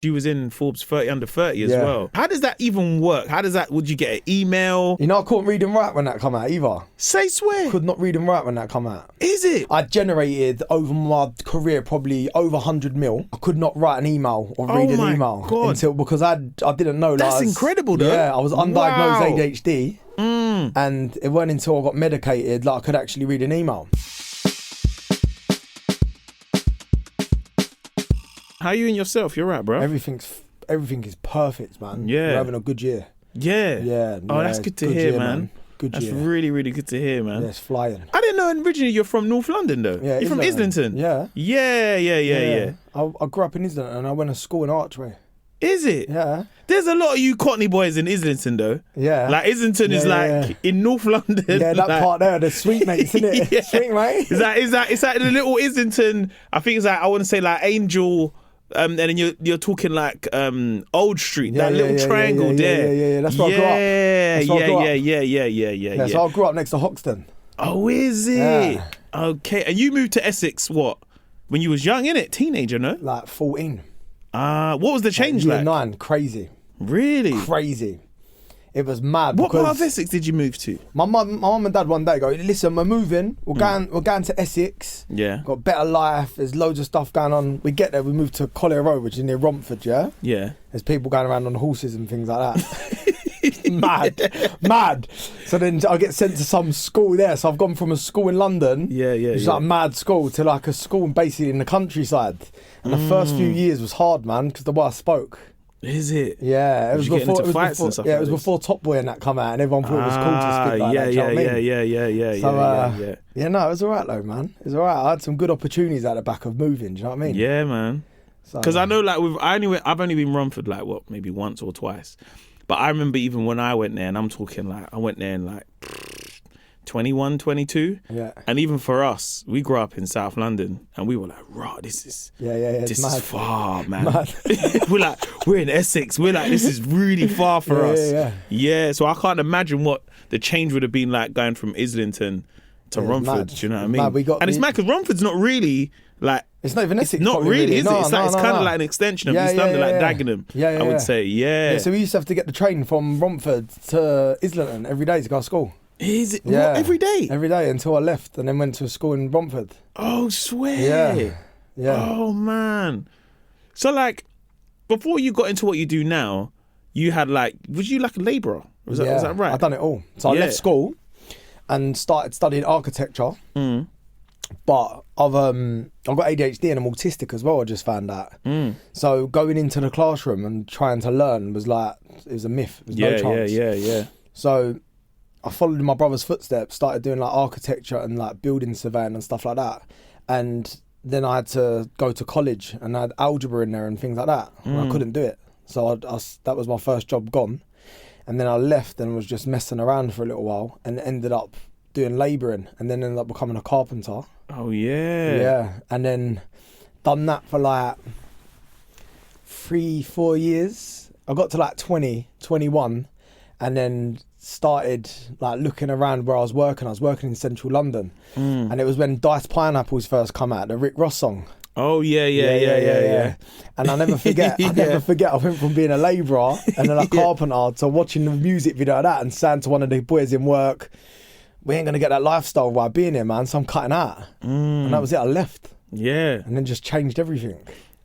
You was in Forbes 30 under 30 as well. How does that even work? Would you get an email? You know, I couldn't read and write when that come out either. Swear. Could not read and write when that come out. Is it? I generated over my career probably over 100 mil. I could not write an email or read an email because I didn't know. That's incredible though. Yeah, I was undiagnosed ADHD and it wasn't until I got medicated that I could actually read an email. How are you and yourself? You're right, bro. Everything is perfect, man. Yeah. We're having a good year. Yeah. Oh, that's good to hear, man. Good year. That's really, really good to hear, man. Yeah, it's flying. I didn't know originally you're from North London, though. Yeah, you're from Islington. Yeah. Yeah. I grew up in Islington and I went to school in Archway. Is it? Yeah. There's a lot of you Cockney boys in Islington, though. Yeah. Like, Islington is in North London. Yeah, that part there, the sweet mates, isn't it? Yeah. Sweet mate. Is that the little Islington? I think it's like, I want to say like Angel. And then you're talking like Old Street, that little triangle there. Yeah. That's where I grew up. Yeah. So I grew up next to Hoxton. Oh, is it? Yeah. Okay. And you moved to Essex, what? When you was young, innit? Teenager, no? Like 14. What was the change year like? 9, crazy. Really? Crazy. It was mad. What part of Essex did you move to? My mum and dad one day go, listen, we're moving. We're going to Essex. Yeah. Got a better life. There's loads of stuff going on. We get there, we move to Collier Road, which is near Romford, yeah? Yeah. There's people going around on horses and things like that. Mad. So then I get sent to some school there. So I've gone from a school in London, which is like a mad school, to like a school basically in the countryside. And the first few years was hard, man, because the way I spoke. Is it? Yeah, it was before Top Boy and that come out, and everyone thought it was cool to speak like that. Yeah, no, it was alright though, man. It was alright. I had some good opportunities at the back of moving. Do you know what I mean? Yeah, man. Because I know, like, I've only been Romford like maybe once or twice, but I remember even when I went there, and I'm talking like I went there in like 21, 22. Yeah. And even for us, we grew up in South London and we were like, raw, this is far, man. we're in Essex. We're like, this is really far for us. Yeah. So I can't imagine what the change would have been like going from Islington to Romford. Do you know what I mean? It's mad because Romford's not really like, it's not even Essex. Not really, is it? It's kind of like an extension of East London, like Dagenham. I would say, yeah. So we used to have to get the train from Romford to Islington every day to go to school. Is it? Yeah. What, every day? Every day until I left and then went to a school in Romford. Oh, swear. Yeah. Oh, man. So, like, before you got into what you do now, you had, like, was you like a labourer? Was that right? I've done it all. So I left school and started studying architecture. But I've got ADHD and I'm autistic as well, I just found out. So going into the classroom and trying to learn was like, it was a myth. There was no chance. Yeah. So I followed in my brother's footsteps, started doing like architecture and like building surveying and stuff like that. And then I had to go to college and I had algebra in there and things like that. And I couldn't do it. So that was my first job gone. And then I left and was just messing around for a little while and ended up doing labouring and then ended up becoming a carpenter. Oh, yeah. Yeah. And then done that for like 3-4 years. I got to like 20, 21 and then started like looking around where I was working. I was working in central London and it was when Diced Pineapples first come out, the Rick Ross song. Oh yeah. And I never forget. I went from being a labourer and then a carpenter to watching the music video of that and saying to one of the boys in work, we ain't gonna get that lifestyle while being here, man, so I'm cutting out. And that was it. I left. Yeah. And then just changed everything.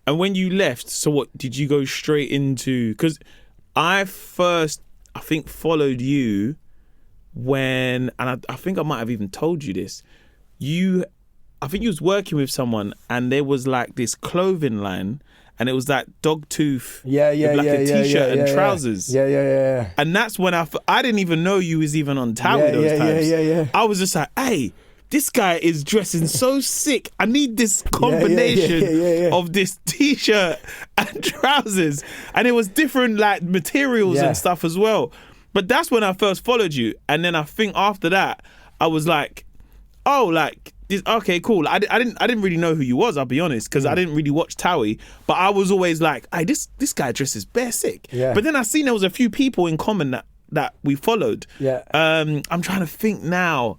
And when you left, so what did you go straight into? Because I think followed you when, and I think I might have even told you this. I think you was working with someone and there was like this clothing line and it was like dog tooth with like a t-shirt and trousers. Yeah. And that's when I didn't even know you was even on TOWIE those times. Yeah. I was just like, hey, this guy is dressing so sick. I need this combination of this t-shirt and trousers. And it was different like materials and stuff as well. But that's when I first followed you. And then I think after that, I was like, oh, like, this, okay, cool. I didn't really know who you was, I'll be honest, because I didn't really watch TOWIE. But I was always like, hey, this guy dresses bare sick. Yeah. But then I seen there was a few people in common that we followed. Yeah. I'm trying to think now.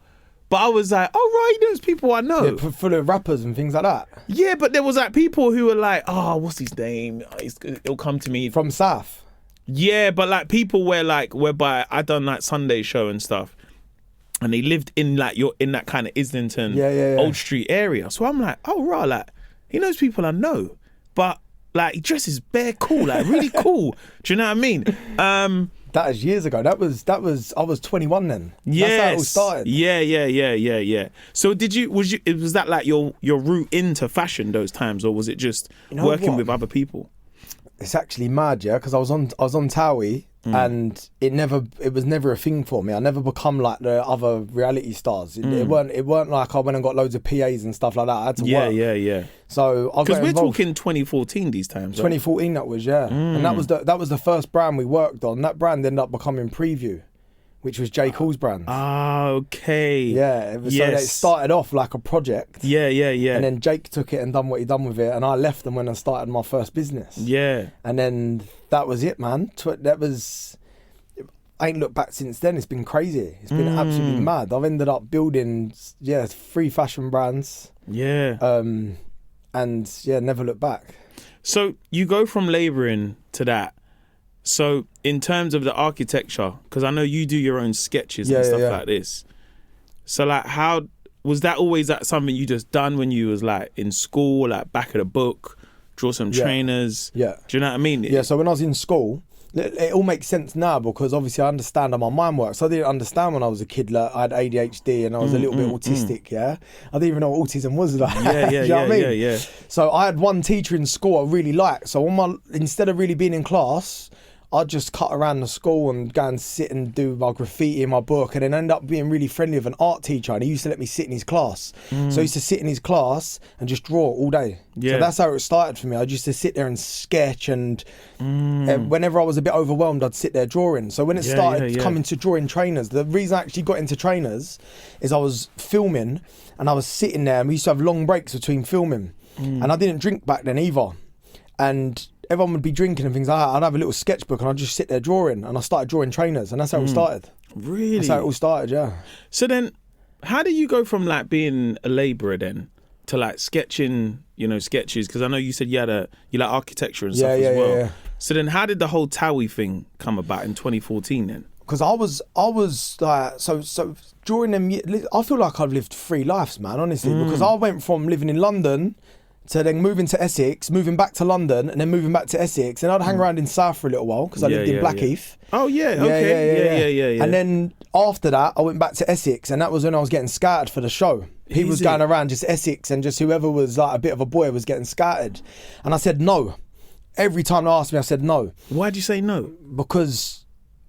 But I was like, oh right, he knows people I know. Yeah, full of rappers and things like that. Yeah, but there was like people who were like, oh, what's his name? It'll come to me. From South. Yeah, but like people whereby I done like Sunday show and stuff, and they lived in like in that kind of Islington, Old Street area. So I'm like, oh right, like he knows people I know, but like he dresses bare cool, like really cool. Do you know what I mean? That is years ago. That was I was 21 then. Yes. That's how it all started. Yeah. So was that like your route into fashion those times, or was it just working with other people? It's actually mad, yeah, because I was on TOWIE and it was never a thing for me. I never become like the other reality stars. It weren't like I went and got loads of PAs and stuff like that. I had to work. Yeah. So I got because we're involved. talking 2014 these times. Right? 2014 that was, yeah. And that was the first brand we worked on. That brand ended up becoming Preview, which was J. Cool's brand. Ah, okay. Yeah, it was, so it started off like a project. Yeah. And then Jake took it and done what he done with it, and I left them when I started my first business. Yeah. And then that was it, man. I ain't looked back since then. It's been crazy. It's been absolutely mad. I've ended up building 3 fashion brands. Yeah. And never looked back. So you go from labouring to that. So in terms of the architecture, because I know you do your own sketches and stuff like this. So like, how was that always like something you just done when you was like in school, like back of the book, draw some trainers? Yeah. Do you know what I mean? Yeah. So when I was in school, it all makes sense now because obviously I understand how my mind works. I didn't understand when I was a kid. Like, I had ADHD and I was a little bit autistic. Yeah. I didn't even know what autism was. Like, you know what I mean? Yeah. So I had one teacher in school I really liked. So instead of really being in class, I'd just cut around the school and go and sit and do my graffiti in my book, and then end up being really friendly with an art teacher, and he used to let me sit in his class. So I used to sit in his class and just draw all day. So that's how it started for me. I used to sit there and sketch, and whenever I was a bit overwhelmed, I'd sit there drawing. So when it started coming to drawing trainers, the reason I actually got into trainers is I was filming and I was sitting there, and we used to have long breaks between filming, and I didn't drink back then either. And everyone would be drinking and things like that. I'd have a little sketchbook and I'd just sit there drawing, and I started drawing trainers, and that's how it all started. Really? That's how it all started, yeah. So then, how do you go from like being a labourer then to like sketching, sketches? Because I know you said you like architecture and stuff as well. Yeah. So then how did the whole TOWIE thing come about in 2014 then? Because I was like, so during them years, I feel like I've lived 3 lives, man, honestly, because I went from living in London to then moving to Essex, moving back to London, and then moving back to Essex, and I'd hang around in South for a little while because I lived in Blackheath. Oh yeah, okay, yeah. And then after that, I went back to Essex, and that was when I was getting scattered for the show. People was going around just Essex, and just whoever was like a bit of a boy was getting scattered, and I said no. Every time they asked me, I said no. Why'd you say no? Because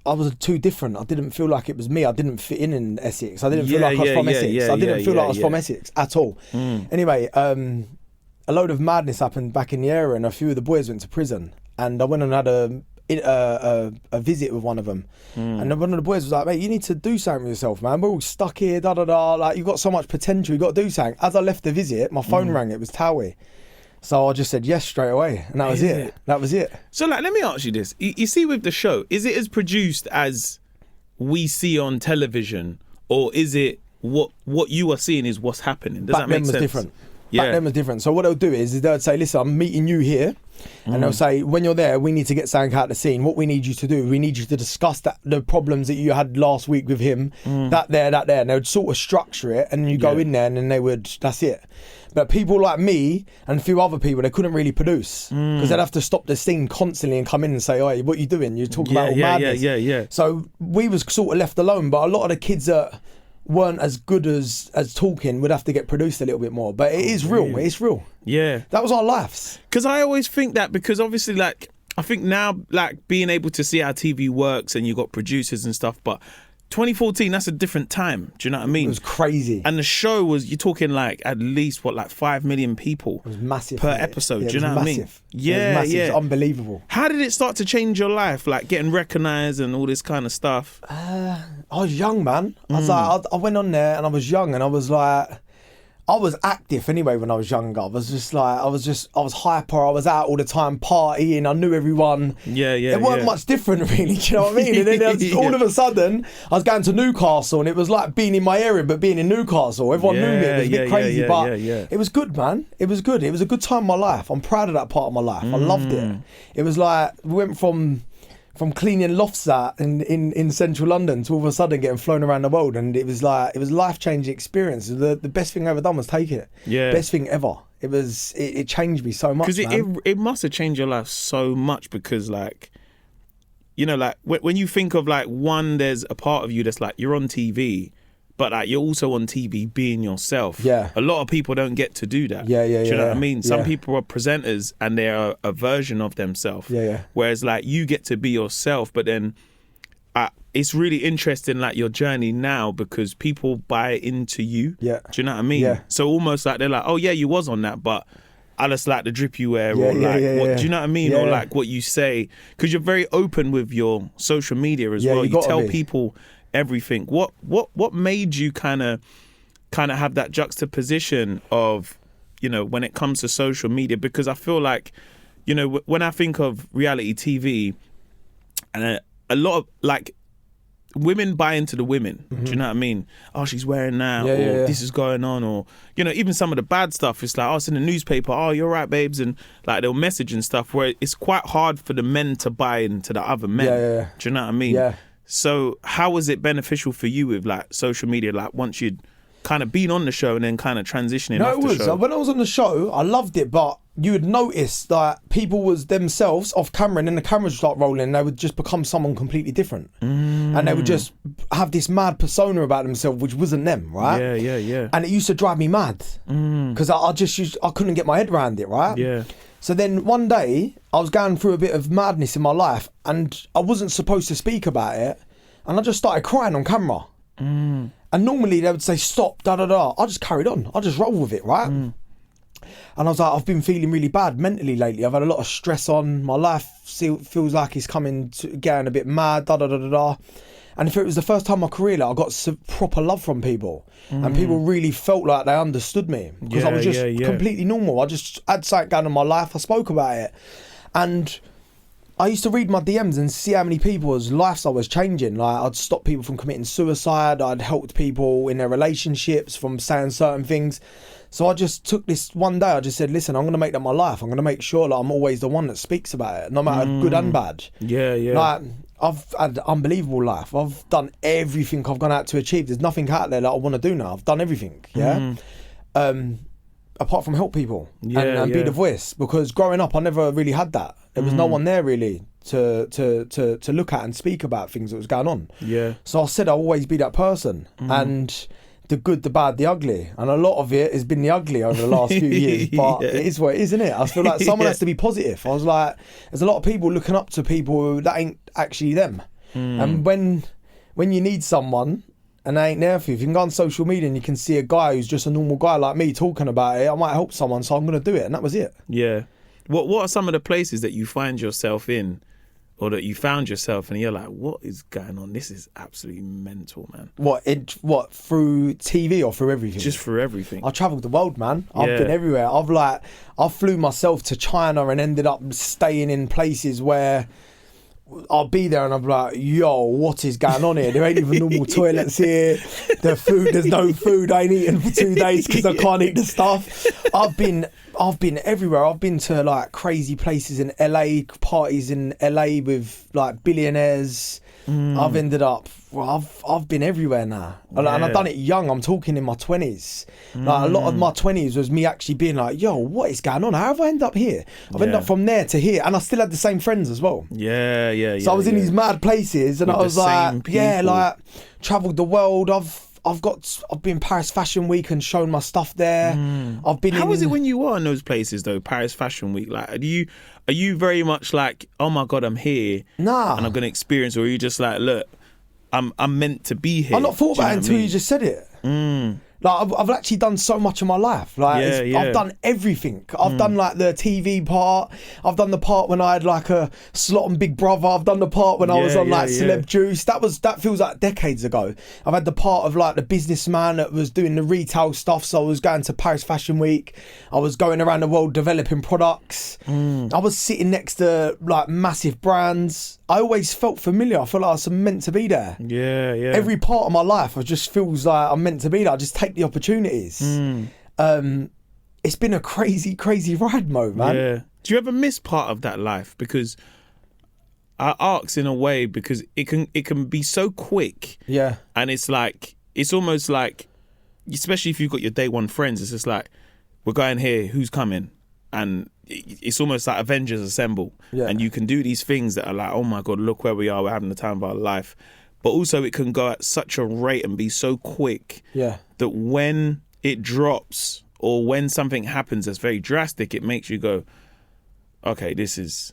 I was too different. I didn't feel like it was me. I didn't fit in Essex. I didn't feel like I was from Essex. I didn't feel like I was from Essex at all. Anyway, a load of madness happened back in the area, and a few of the boys went to prison, and I went and had a visit with one of them, and one of the boys was like, mate, you need to do something with yourself, man. We're all stuck here, like you've got so much potential, you've got to do something. As I left the visit, my phone rang. It was TOWIE. So I just said yes straight away, and that was it. That was it. So like, let me ask you this. You see with the show, is it as produced as we see on television, or is it what you are seeing is what's happening? Does that make sense? Was different. Back then was different. So what they'll do is they'll say, listen, I'm meeting you here. And they'll say, when you're there, we need to get something out of the scene. What we need you to do, we need you to discuss the problems that you had last week with him, that there. And they would sort of structure it, and you go in there, and then that's it. But people like me and a few other people, they couldn't really produce because they'd have to stop the scene constantly and come in and say, "Oi, what are you doing? You're talking about all madness." Yeah. So we was sort of left alone. But a lot of the kids that weren't as good as talking would have to get produced a little bit more. But it is real. Really? It's real. Yeah. That was our lives. Because I always think that, because obviously, like, I think now, like, being able to see how TV works and you got producers and stuff, but 2014, that's a different time. Do you know what I mean? It was crazy. And the show was, you're talking like at least, 5 million people it was massive, per episode. Yeah, do you know what I mean? Yeah, it was massive. It was unbelievable. How did it start to change your life? Like getting recognised and all this kind of stuff? I was young, man. I was like, I went on there and I was young, and I was like, I was active anyway when I was younger. I was hyper. I was out all the time partying. I knew everyone. It wasn't much different really. Do you know what I mean? And then all of a sudden, I was going to Newcastle, and it was like being in my area, but being in Newcastle. Everyone knew me. It was a bit crazy, but it was good, man. It was good. It was a good time in my life. I'm proud of that part of my life. I loved it. It was like we went from cleaning lofts out in central London to all of a sudden getting flown around the world, and it was life-changing experience. The best thing I ever done was take it. Best thing ever. It changed me so much, because it must have changed your life so much, because like, you know, like when you think of like, one, there's a part of you that's like, you're on TV, but like you're also on TV being yourself. A lot of people don't get to do that. Do you know what I mean? Some people are presenters and they're a version of themselves. Whereas like you get to be yourself, but then it's really interesting, like your journey now, because people buy into you. Do you know what I mean? So almost like they're like, oh yeah, you was on that, but I just like the drip you wear, or like what do you know what I mean? Or like what you say, because you're very open with your social media as well. You tell people everything. What made you kind of have that juxtaposition of, you know, when it comes to social media? Because I feel like, you know, when I think of reality TV, and a lot of like women buy into the women. Do you know what I mean? Oh, she's wearing that, or this is going on, or, you know, even some of the bad stuff, it's like, oh, it's in the newspaper, oh, you're right, babes, and like they'll message and stuff, where it's quite hard for the men to buy into the other men. Do you know what I mean? So how was it beneficial for you with like social media, like once you'd kind of been on the show and then kind of transitioning off the show? When I was on the show, I loved it, but you would notice that people was themselves off camera, and then the cameras would start rolling, and they would just become someone completely different. And they would just have this mad persona about themselves, which wasn't them, right? And it used to drive me mad, because I couldn't get my head around it, right? So then one day I was going through a bit of madness in my life, and I wasn't supposed to speak about it, and I just started crying on camera. And normally they would say stop, da da da. I just carried on. I just roll with it, right? And I was like, I've been feeling really bad mentally lately. I've had a lot of stress on. My life feels like it's getting a bit mad, da da da da da. And if it was the first time in my career, like, I got proper love from people, and people really felt like they understood me, because I was just completely normal. I just had something going on in my life. I spoke about it, and I used to read my DMs and see how many people's lifestyle was changing. Like, I'd stop people from committing suicide. I'd helped people in their relationships from saying certain things. So I just took this one day. I just said, listen, I'm going to make that my life. I'm going to make sure that I'm always the one that speaks about it, no matter good and bad. Like, I've had an unbelievable life. I've done everything I've gone out to achieve. There's nothing out there that I want to do now. I've done everything, apart from help people and be the voice. Because growing up, I never really had that. There was no one there really to look at and speak about things that was going on. So I said I'll always be that person. And the good, the bad, the ugly. And a lot of it has been the ugly over the last few years. But it is what it is, isn't it? I feel like someone has to be positive. I was like, there's a lot of people looking up to people that ain't actually them. And when you need someone and they ain't there for you, if you can go on social media and you can see a guy who's just a normal guy like me talking about it, I might help someone, so I'm going to do it. And that was it. What are some of the places that you find yourself in, or that you found yourself and you're like, what is going on? This is absolutely mental, man. What, through TV or through everything? Just through everything. I travelled the world, man. I've been everywhere. I flew myself to China and ended up staying in places where I'll be there and I'm like, yo, what is going on here? There ain't even normal toilets here. There's no food. I ain't eaten for 2 days because I can't eat the stuff. I've been everywhere. I've been to like crazy places in LA, parties in LA with like billionaires. I've ended up, I've been everywhere now. And I've done it young. I'm talking in my 20s. Like a lot of my 20s was me actually being like, yo, what is going on? How have I ended up here? I've ended up from there to here. And I still had the same friends as well. So I was in these mad places and with I was like, like travelled the world. I've been Paris Fashion Week and shown my stuff there. How was it when you were in those places though, Paris Fashion Week? Like, are you very much like, oh my God, I'm here and I'm going to experience, or are you just like, look, I'm meant to be here? I've not thought about it until you just said it. Like I've actually done so much in my life. Like I've done everything. I've done like the TV part. I've done the part when I had like a slot on Big Brother. I've done the part when I was on like Celeb Juice. That feels like decades ago. I've had the part of like the businessman that was doing the retail stuff. So I was going to Paris Fashion Week. I was going around the world developing products. I was sitting next to like massive brands. I always felt familiar. I felt like I was meant to be there. Yeah. Every part of my life, I just feels like I'm meant to be there. I just take the opportunities. It's been a crazy ride, Mo, man. Yeah. Do you ever miss part of that life? Because I ask in a way because it can be so quick. Yeah. And it's almost like, especially if you've got your day one friends, it's just like, we're going here, who's coming? And it's almost like Avengers Assemble. Yeah. And you can do these things that are like, oh my God, look where we are, we're having the time of our life. But also it can go at such a rate and be so quick that when it drops or when something happens that's very drastic, it makes you go, okay, this is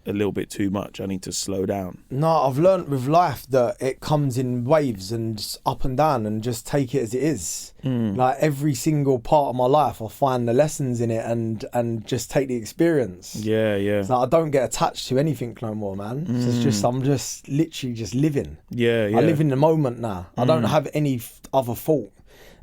a little bit too much. I need to slow down. No, I've learned with life that it comes in waves and up and down, and just take it as it is. Like every single part of my life, I'll find the lessons in it and just take the experience. Yeah. It's like I don't get attached to anything no more, man. So it's just, I'm just literally just living. Yeah. I live in the moment now. I don't have any other thought.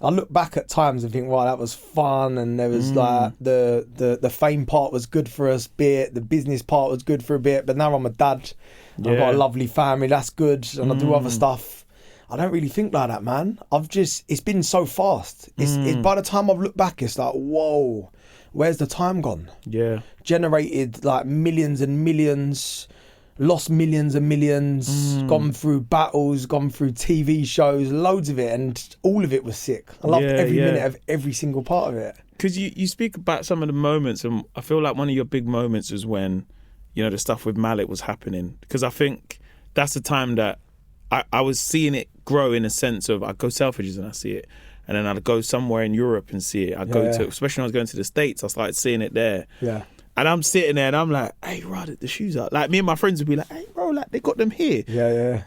I look back at times and think, wow, that was fun, and there was like the fame part was good for us bit, the business part was good for a bit, but now I'm a dad. I've got a lovely family, that's good, and I do other stuff. I don't really think like that, man. It's been so fast. By the time I've looked back, it's like, whoa, where's the time gone? Yeah. Generated like millions and millions, lost millions and millions, gone through battles, gone through TV shows, loads of it, and all of it was sick. I loved every minute of every single part of it. Because you speak about some of the moments, and I feel like one of your big moments was when, the stuff with Mallet was happening. Because I think that's the time that I was seeing it grow, in a sense of, I'd go Selfridges and I see it, and then I'd go somewhere in Europe and see it. I'd go to, especially when I was going to the States, I started seeing it there. Yeah. And I'm sitting there and I'm like, hey, bro, the shoes are... Like, me and my friends would be like, hey, bro, like, they got them here. Yeah.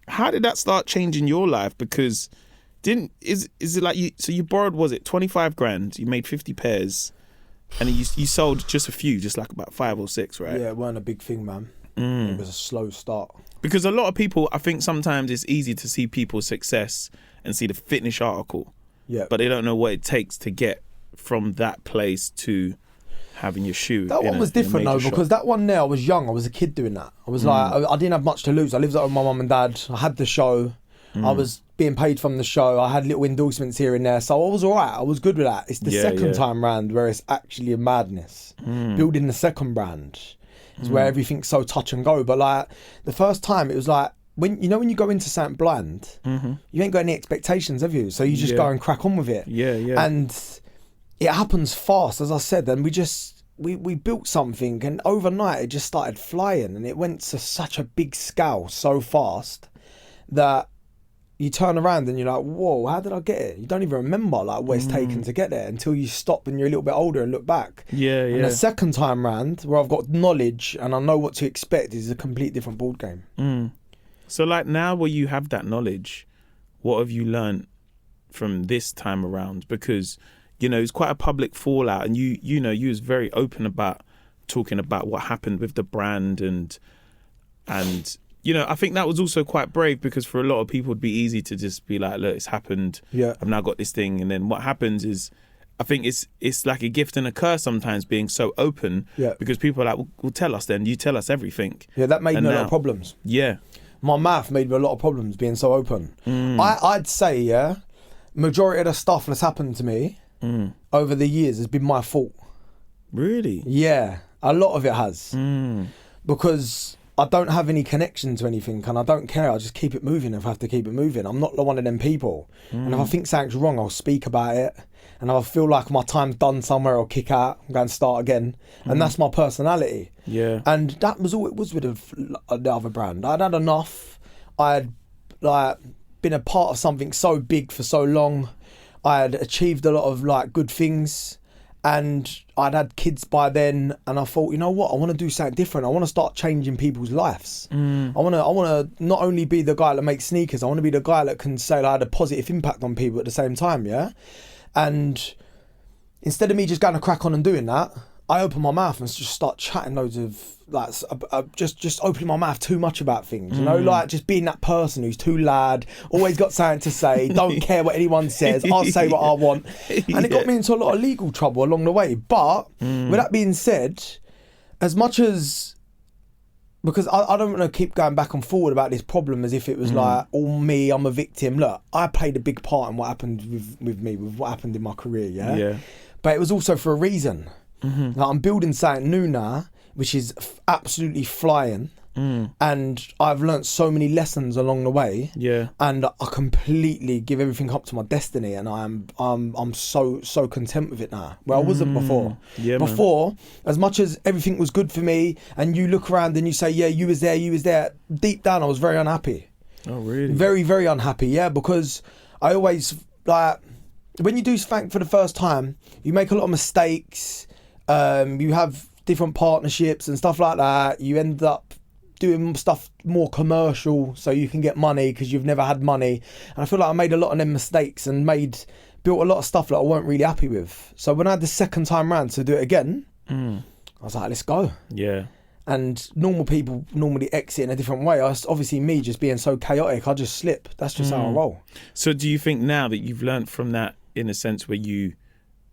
How did that start changing your life? Because is it like you borrowed, was it 25 grand, you made 50 pairs, and you sold just a few, just like about 5 or 6, right? Yeah, it weren't a big thing, man. It was a slow start. Because a lot of people, I think sometimes it's easy to see people's success and see the fitness article. Yeah. But they don't know what it takes to get from that place to having your shoe. That one was different though, because that one there, I was young, I was a kid doing that. I was like, I didn't have much to lose. I lived with my mum and dad, I had the show, I was being paid from the show, I had little endorsements here and there, so I was alright, I was good with that. It's the second time round where it's actually a madness. Building the second brand is where everything's so touch and go. But like the first time, it was like, when you go into something blind, you ain't got any expectations, have you? So you just go and crack on with it. And it happens fast, as I said, and we built something, and overnight it just started flying, and it went to such a big scale so fast that you turn around and you're like, whoa, how did I get it? You don't even remember like what it's taken to get there until you stop and you're a little bit older and look back. And the second time round, where I've got knowledge and I know what to expect, is a complete different ball game. So like now where you have that knowledge, what have you learned from this time around? Because it's quite a public fallout, and you was very open about talking about what happened with the brand, and I think that was also quite brave, because for a lot of people it'd be easy to just be like, look, it's happened. I've now got this thing, and then what happens is, I think it's like a gift and a curse sometimes being so open, because people are like, well, tell us then, you tell us everything. That made me a lot of problems. My math made me a lot of problems being so open. I'd say, majority of the stuff that's happened to me over the years has been my fault. Really? Yeah, a lot of it has. Because I don't have any connection to anything, and I don't care. I just keep it moving if I have to keep it moving. I'm not one of them people. And if I think something's wrong, I'll speak about it. And if I feel like my time's done somewhere, I'll kick out and go and start again. And that's my personality. And that was all it was with the other brand. I'd had enough. I had been a part of something so big for so long. I had achieved a lot of good things, And I'd had kids by then, and I thought, you know what, I want to do something different. I want to start changing people's lives. I want to not only be the guy that makes sneakers, I want to be the guy that can say that I had a positive impact on people at the same time, yeah? And instead of me just going to crack on and doing that, I open my mouth and just start chatting loads of, like, just opening my mouth too much about things, you know, like just being that person who's too loud, always got something to say, don't care what anyone says, I'll say what I want. And it got me into a lot of legal trouble along the way. But with that being said, as much as, because I don't want to keep going back and forward about this problem as if it was like all me, I'm a victim. Look, I played a big part in what happened with me, with what happened in my career, yeah? But it was also for a reason. Like, I'm building something new now, which is absolutely flying, and I've learnt so many lessons along the way. And I completely give everything up to my destiny, and I'm so content with it now, where I wasn't before. Before, as much as everything was good for me, and you look around and you say, yeah, you was there. Deep down, I was very unhappy. Oh, really? Very, very unhappy. Yeah, because I always, like, when you do something for the first time, you make a lot of mistakes. You have different partnerships and stuff like that. You end up doing stuff more commercial so you can get money because you've never had money. And I feel like I made a lot of them mistakes and built a lot of stuff that I weren't really happy with. So when I had the second time round to do it again, I was like, let's go. Yeah. And normal people normally exit in a different way. Obviously, me just being so chaotic, I just slip. That's just how I roll. So do you think now that you've learned from that, in a sense where you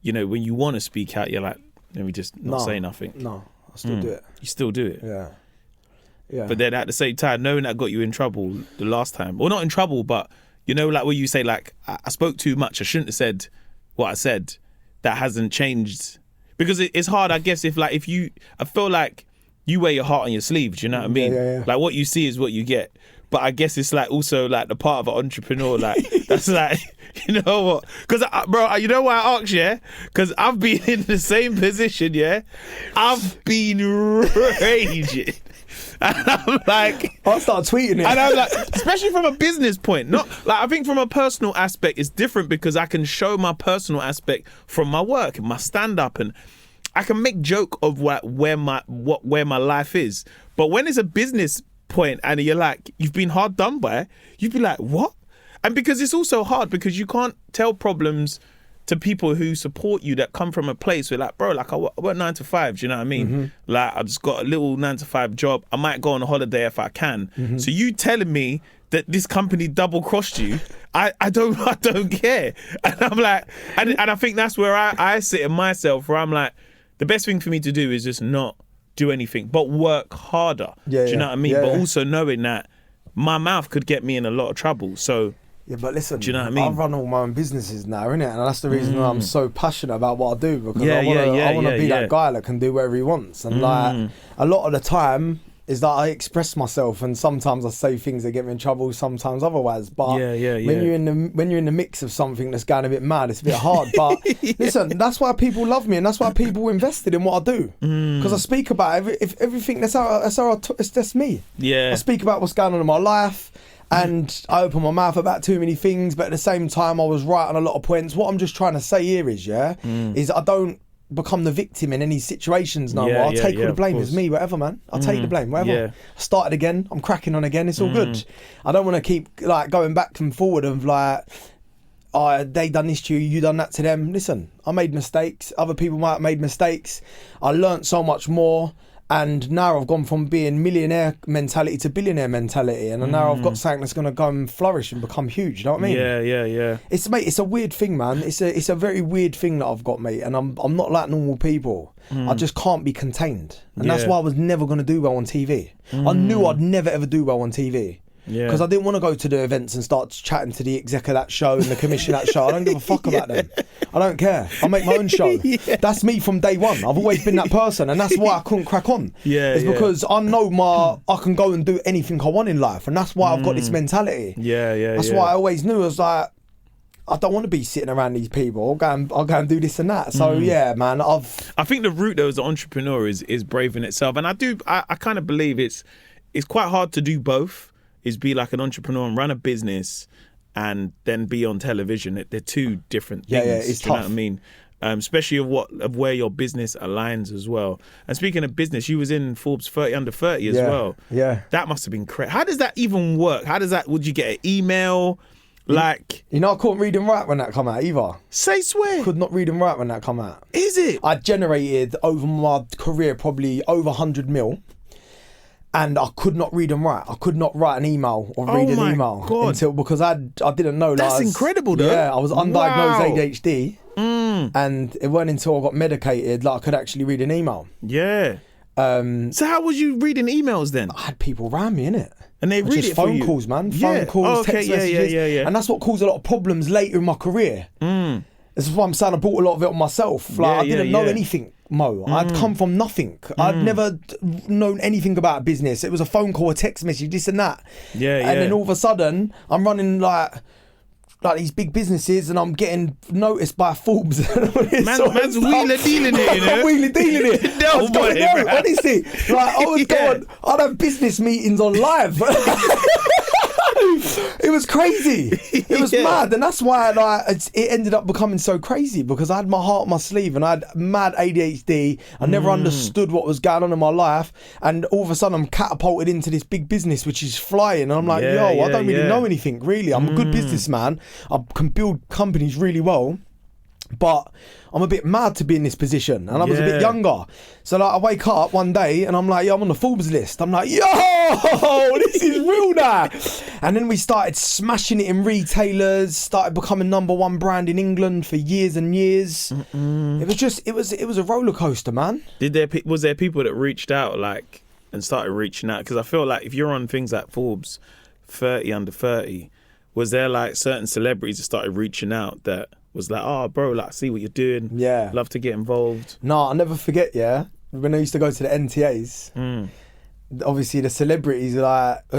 know, when you want to speak out, you're like, let me just not say nothing? No, I still do it. You still do it? Yeah. But then at the same time, knowing that got you in trouble the last time, or not in trouble, but, you know, like where you say, like, I spoke too much, I shouldn't have said what I said, that hasn't changed. Because it's hard, I guess, I feel like you wear your heart on your sleeve, do you know what I mean? Yeah. Like, what you see is what you get. But I guess it's like also like the part of an entrepreneur, like that's like, you know what? Because, bro, you know why I asked, yeah? Because I've been in the same position, yeah? I've been raging. And I'm like... I'll start tweeting it. And I'm like, especially from a business point. Not like, I think from a personal aspect, it's different because I can show my personal aspect from my work and my stand-up, and I can make joke of where my life is. But when it's a business point and you're like, you've been hard done by, you'd be like, what? And because it's also hard because you can't tell problems to people who support you that come from a place where, like, bro, like I work 9 to 5, do you know what I mean? Like, I just got a little 9 to 5 job. I might go on a holiday if I can. So you telling me that this company double crossed you, I don't care. And I'm like, and I think that's where I sit in myself, where I'm like, the best thing for me to do is just not do anything, but work harder. Do you know what I mean? But also knowing that my mouth could get me in a lot of trouble. So yeah, but listen, do you know what I mean? I run all my own businesses now, innit? And that's the reason why I'm so passionate about what I do, because I want to be that guy that can do whatever he wants. And like a lot of the time is that I express myself, and sometimes I say things that get me in trouble, sometimes otherwise. But when you're in the mix of something that's going a bit mad, it's a bit hard. But listen, that's why people love me, and that's why people invested in what I do, because I speak about everything. That's me. I speak about what's going on in my life. And I open my mouth about too many things, but at the same time, I was right on a lot of points. What I'm just trying to say here is, is I don't become the victim in any situations no more. I'll take all the blame. It's me, whatever, man. I'll take the blame, whatever. I started again. I'm cracking on again. It's all good. I don't want to keep like going back and forward of like, oh, they done this to you, you done that to them. Listen, I made mistakes. Other people might have made mistakes. I learnt so much more. And now I've gone from being millionaire mentality to billionaire mentality, and now I've got something that's going to go and flourish and become huge. You know what I mean? Yeah. It's a weird thing, man. It's a very weird thing that I've got, mate. And I'm not like normal people. I just can't be contained, and that's why I was never going to do well on TV. I knew I'd never ever do well on TV. Because I didn't want to go to the events and start chatting to the exec of that show and the commission of that show. I don't give a fuck about them. I don't care. I make my own show. That's me from day one. I've always been that person, and that's why I couldn't crack on. It's because I know I can go and do anything I want in life, and that's why I've got this mentality. That's why I always knew. I was like, I don't want to be sitting around these people. I'll go and do this and that. So yeah, man. I think the route though as an entrepreneur is brave in itself, and I kind of believe it's quite hard to do both. Is be like an entrepreneur and run a business and then be on television. They're two different things. It's do you tough. know what I mean? especially of where your business aligns as well. And speaking of business, you was in Forbes 30 under 30 as well. Yeah. That must have been crazy. How does that even work? Would you get an email? Like, you know, I couldn't read and write when that come out either. Swear. Could not read and write when that come out. Is it? I generated over my career probably over 100 mil, and I could not read and write. I could not write an email or read an email because I didn't know. That's incredible, though. Yeah, I was undiagnosed ADHD, and it wasn't until I got medicated I could actually read an email. Yeah. So how was you reading emails then? I had people around me, innit? And they read it for you? Phone calls, man. Phone calls, text messages. Yeah. And that's what caused a lot of problems later in my career. This is why I'm saying I brought a lot of it on myself. I didn't know anything, Mo. I'd come from nothing. I'd never known anything about business. It was a phone call, a text message, this and that. And then all of a sudden, I'm running like these big businesses, and I'm getting noticed by Forbes. Man's wheeler dealing it, you know. I'm wheeler dealing it. Honestly, I'd have business meetings on live. It was crazy. It was mad, and that's why it ended up becoming so crazy, because I had my heart on my sleeve and I had mad ADHD. I never understood what was going on in my life, and all of a sudden I'm catapulted into this big business which is flying, and I'm like, I don't really know anything really. I'm a good businessman. I can build companies really well, but I'm a bit mad to be in this position, and I was a bit younger. So I wake up one day and I'm like, I'm on the Forbes list. I'm like, this is real now. And then we started smashing it in retailers, started becoming #1 brand in England for years and years. It was a roller coaster, man. Was there people that reached out and started reaching out? Because I feel like if you're on things like Forbes 30 under 30, was there certain celebrities that started reaching out that was like, oh, bro, I see what you're doing. Yeah. Love to get involved. No, I'll never forget, when I used to go to the NTAs, obviously the celebrities,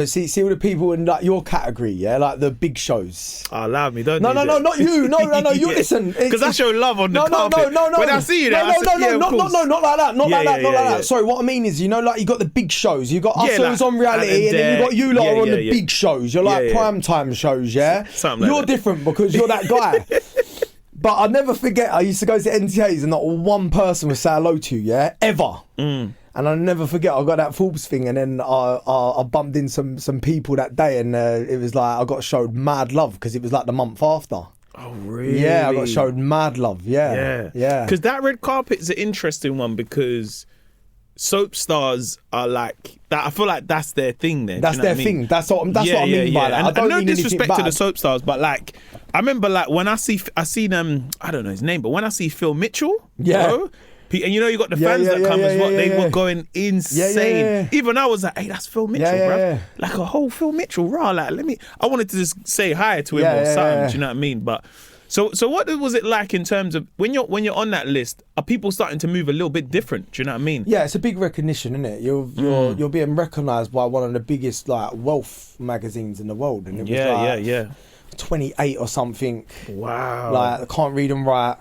see all the people in your category, the big shows. Oh, allow me, don't No, not you. No, you listen. Because I show love on the carpet. No. When I see you there, not like that. Not like that. Sorry, what I mean is, you got the big shows. You got us who's on reality, and then you got you lot on the big shows. You're prime time shows, Something you're different because you're that guy. But I'll never forget, I used to go to NTAs and not one person would say hello to you, ever. And I'll never forget, I got that Forbes thing, and then I bumped in some people that day, and it was I got showed mad love because it was the month after. Oh, really? Yeah, I got showed mad love, yeah. Because that red carpet is an interesting one, because soap stars are that. I feel like that's their thing then. That's their thing. That's what I mean by that. I don't no mean disrespect to the soap stars, but I remember when I seen I don't know his name, but when I see Phil Mitchell, bro, and you got the fans that come as well, they were going insane. Even I was like, hey, that's Phil Mitchell, bro. Like a whole Phil Mitchell, raw. I wanted to just say hi to him or something. Do you know what I mean? But so what was it like in terms of when you're on that list? Are people starting to move a little bit different? Do you know what I mean? Yeah, it's a big recognition, isn't it? You're being recognised by one of the biggest wealth magazines in the world, and it was 28 or something. Wow. I can't read and write.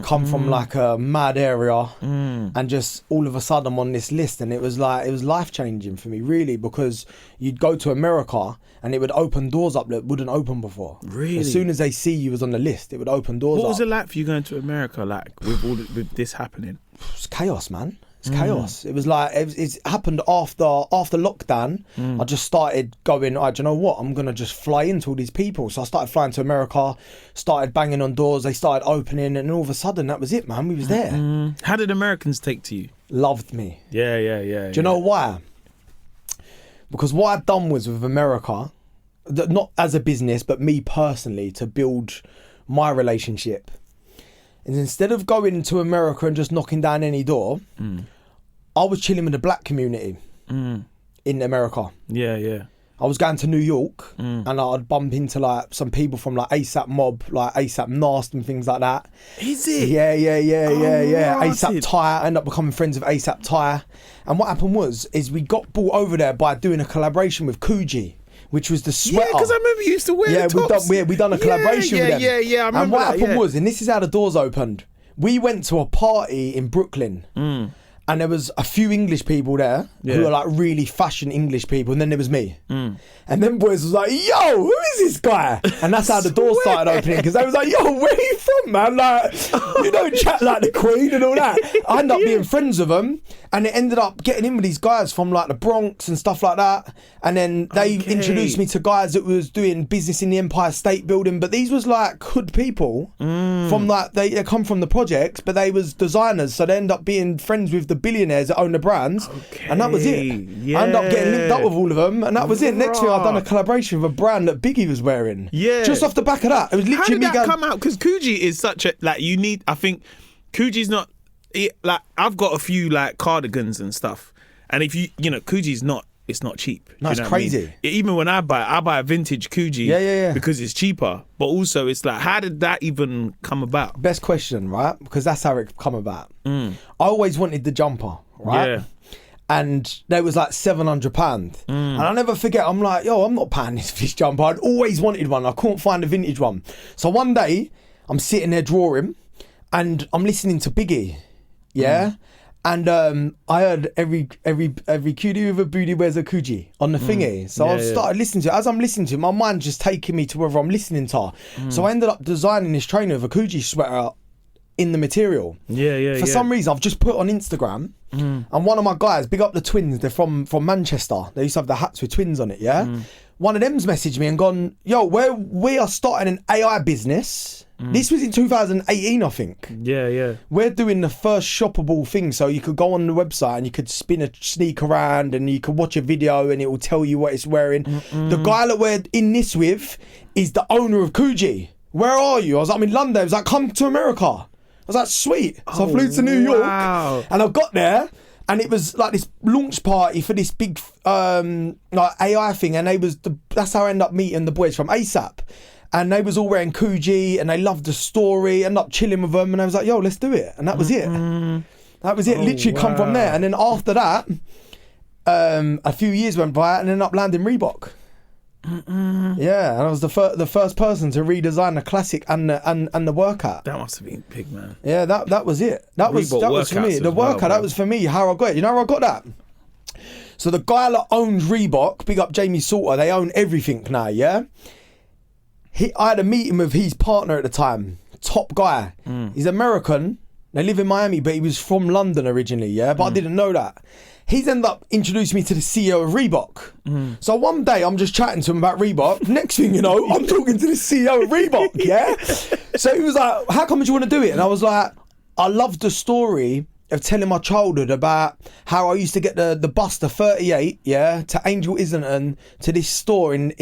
Come from a mad area, and just all of a sudden I'm on this list, and it was life changing for me, really, because you'd go to America and it would open doors up that wouldn't open before. Really? As soon as they see you was on the list, it would open doors up. What was it like for you going to America, with this happening? It's chaos, man. It's chaos. It was it happened after lockdown. I just started going, do you know what? I'm going to just fly into all these people. So I started flying to America, started banging on doors. They started opening, and all of a sudden that was it, man. We was there. How did Americans take to you? Loved me. Yeah. Do you know why? Because what I'd done was with America, not as a business, but me personally, to build my relationship. And instead of going to America and just knocking down any door, I was chilling with the black community in America. Yeah. I was going to New York, and I'd bump into some people from ASAP Mob, ASAP Nast and things like that. Is it? Yeah. ASAP Tyre. I ended up becoming friends with ASAP Tyre. And what happened is we got brought over there by doing a collaboration with Coogee, which was the sweater. Yeah, because I remember you used to wear the tops. We done a collaboration with them. Yeah, I remember. And what happened was, and this is how the doors opened, we went to a party in Brooklyn, And there was a few English people there who were like really fashion English people, and then there was me. And then boys was like, yo, who is this guy? And that's how the door started opening, because they was like, yo, where are you from, man? Like, you don't chat like the Queen and all that. I ended up being friends with them, and it ended up getting in with these guys from like the Bronx and stuff like that. And then they introduced me to guys that was doing business in the Empire State Building, but these was like hood people from like, they come from the projects, but they was designers, so they end up being friends with the billionaires that own the brands, and that was it. I ended up getting linked up with all of them, and that was it. Next thing, I'd done a collaboration with a brand that Biggie was wearing. Yeah, just off the back of that, it was literally. How did that come out? Because Coogee is such a like you need. I think Coogee's not like I've got a few like cardigans and stuff, and if you know Coogee's not. It's not cheap. No, it's crazy. I mean? Even when I buy a vintage Coogee because it's cheaper. But also, it's like, how did that even come about? Best question, right? Because that's how it come about. I always wanted the jumper, right? Yeah. And they was like £700. And I'll never forget, I'm like, yo, I'm not paying this jumper. I'd always wanted one. I couldn't find a vintage one. So one day, I'm sitting there drawing, and I'm listening to Biggie. Yeah? And I heard every cutie with a booty wears a Coogee on the thingy. So I started listening to it. As I'm listening to it, my mind's just taking me to wherever I'm listening to. So I ended up designing this trainer with a Coogee sweater in the material. For some reason, I've just put on Instagram, and one of my guys, big up the twins, they're from Manchester. They used to have the hats with twins on it, One of them's messaged me and gone, yo, we are starting an AI business. This was in 2018, I think. We're doing the first shoppable thing, so you could go on the website and you could spin a sneak around and you could watch a video and it will tell you what it's wearing. The guy that we're in this with is the owner of Coogee. Where are you? I was like, I'm in London. He was like, come to America. I was like, sweet. So I flew to New York, and I got there. And it was like this launch party for this big like AI thing, and that's how I ended up meeting the boys from ASAP. And they was all wearing Coogee, and they loved the story. Ended up chilling with them, and I was like, "Yo, let's do it." And that was it. That was it. Literally come from there. And then after that, a few years went by, and ended up landing Reebok. Yeah, and I was the first person to redesign the classic and the workout. That must have been big, man. Yeah, that was it. That was for me. The workout, that was for me. How I got it. You know how I got that? So the guy that owns Reebok, big up Jamie Salter. They own everything now. Yeah. I had a meeting with his partner at the time, top guy. He's American. They live in Miami, but he was from London originally, yeah? But I didn't know that. He's ended up introducing me to the CEO of Reebok. So one day I'm just chatting to him about Reebok. Next thing you know, I'm talking to the CEO of Reebok, yeah? So he was like, how come you want to do it? And I was like, I love the story of telling my childhood about how I used to get the bus to 38, to Angel Islington, to this store in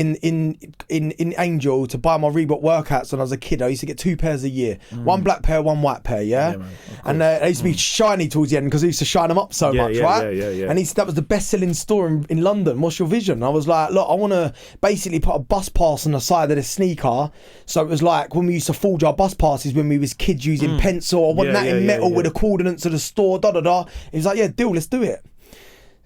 Angel to buy my Reebok workouts when I was a kid. I used to get 2 pairs a year, one black pair, one white pair, and they used to be shiny towards the end because I used to shine them up so much, right? And that was the best-selling store in London. What's your vision? I was like, look, I want to basically put a bus pass on the side of the sneaker, so it was like when we used to forge our bus passes when we was kids using pencil. I want that in metal with the coordinates of the store. He was like, yeah, deal, let's do it.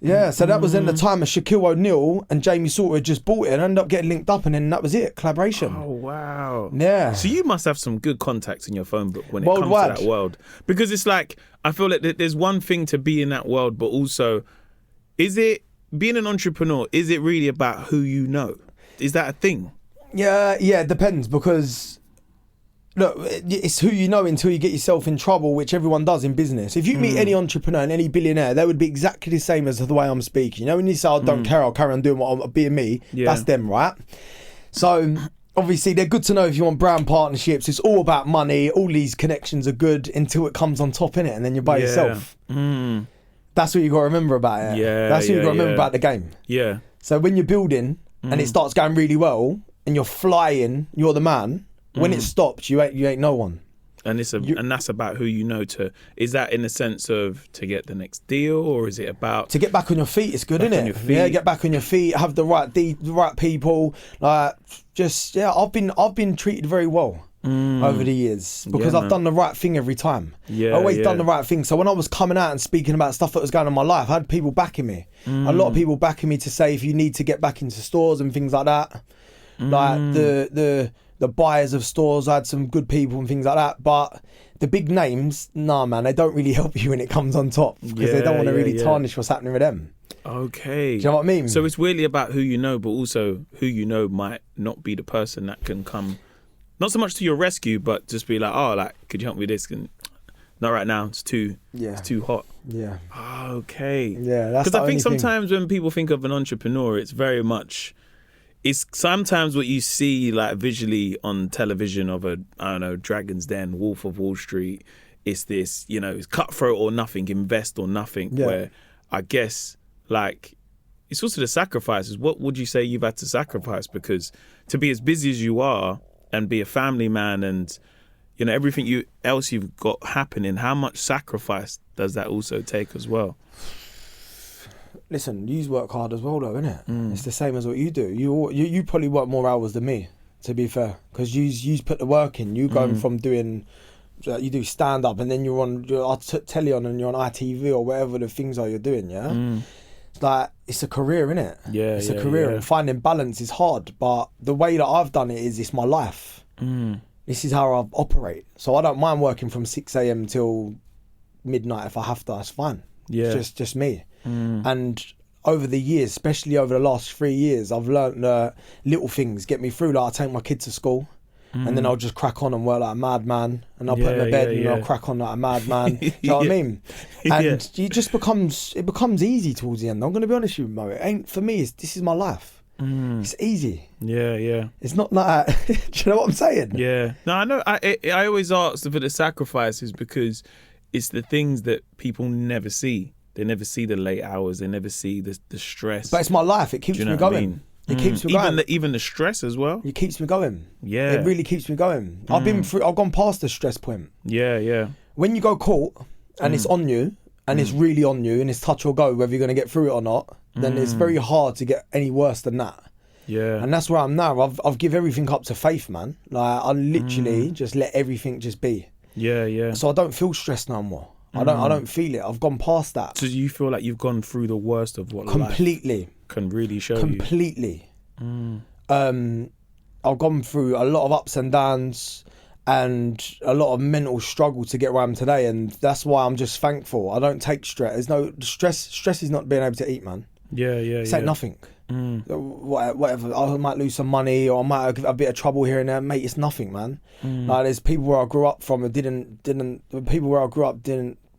Yeah, so that was in the time of Shaquille O'Neal and Jamie Salter had just bought it and ended up getting linked up, and then that was it, collaboration. Oh, wow. Yeah. So you must have some good contacts in your phone book when it comes to that world. Because it's like, I feel like there's one thing to be in that world, but also, is it, being an entrepreneur, is it really about who you know? Is that a thing? Yeah, it depends, because look, it's who you know until you get yourself in trouble, which everyone does in business. If you meet any entrepreneur and any billionaire, they would be exactly the same as the way I'm speaking. You know, when you say, I don't care, I'll carry on doing what I'm being me, that's them, right? So obviously they're good to know if you want brand partnerships. It's all about money. All these connections are good until it comes on top, innit? And then you're by yourself. That's what you got to remember about it. That's what you got to remember about the game. Yeah. So when you're building and it starts going really well and you're flying, you're the man. When it stops, you ain't no one. And and that's about who you know to. Is that in the sense of to get the next deal, or is it about to get back on your feet? It's good, isn't it? Yeah, get back on your feet. Have the right people. Like I've been treated very well over the years because I've done the right thing every time. Always done the right thing. So when I was coming out and speaking about stuff that was going on in my life, I had people backing me. A lot of people backing me to say if you need to get back into stores and things like that. Like the the buyers of stores. I had some good people and things like that. But the big names, nah, man, they don't really help you when it comes on top because they don't want to really tarnish what's happening with them. Okay. Do you know what I mean? So it's really about who you know, but also who you know might not be the person that can come, not so much to your rescue, but just be like, oh, like, could you help me with this? And not right now. It's too hot. Yeah. Okay. Yeah, that's because I think sometimes when people think of an entrepreneur, it's very much. It's sometimes what you see like visually on television of a, I don't know, Dragon's Den, Wolf of Wall Street. It's this, you know, it's cutthroat or nothing, invest or nothing. Yeah. Where I guess like it's also the sacrifices. What would you say you've had to sacrifice? Because to be as busy as you are and be a family man and, you know, everything else you've got happening, how much sacrifice does that also take as well? Listen, you work hard as well, though, innit? It's the same as what you do. You probably work more hours than me, to be fair, because you put the work in. You going from doing, you do stand up, and then you're on telly on, and you're on ITV or whatever the things are you're doing. Yeah, it's like it's a career, innit? Yeah, it's a career, and finding balance is hard. But the way that I've done it is it's my life. This is how I operate. So I don't mind working from 6 a.m. till midnight if I have to. It's fine. Yeah, it's just me. And over the years, especially over the last 3 years, I've learned little things get me through. Like I take my kids to school, and then I'll just crack on and work like a madman, and I'll put in the bed and I'll crack on like a madman. Do you know what I mean? And it just becomes easy towards the end. I'm going to be honest with you, Mo. It ain't for me. This is my life. It's easy. Yeah. It's not like do you know what I'm saying? Yeah. No, I know. I always ask for the sacrifices because it's the things that people never see. They never see the late hours. They never see the stress. But it's my life. It keeps me going. It keeps me going. Even the stress as well. It keeps me going. Yeah. It really keeps me going. I've gone past the stress point. Yeah. When you go court and it's on you and it's really on you and it's touch or go whether you're going to get through it or not, then it's very hard to get any worse than that. Yeah. And that's where I'm now. I've give everything up to faith, man. Like I literally just let everything just be. Yeah. So I don't feel stressed no more. I don't feel it. I've gone past that. So you feel like you've gone through the worst of what completely life can really show completely. I've gone through a lot of ups and downs and a lot of mental struggle to get where I am today, and that's why I'm just thankful. I don't take stress. There's no stress is not being able to eat, man. Yeah. It's like nothing. Whatever. I might lose some money or I might have a bit of trouble here and there, mate. It's nothing, man. Like there's people where I grew up from who didn't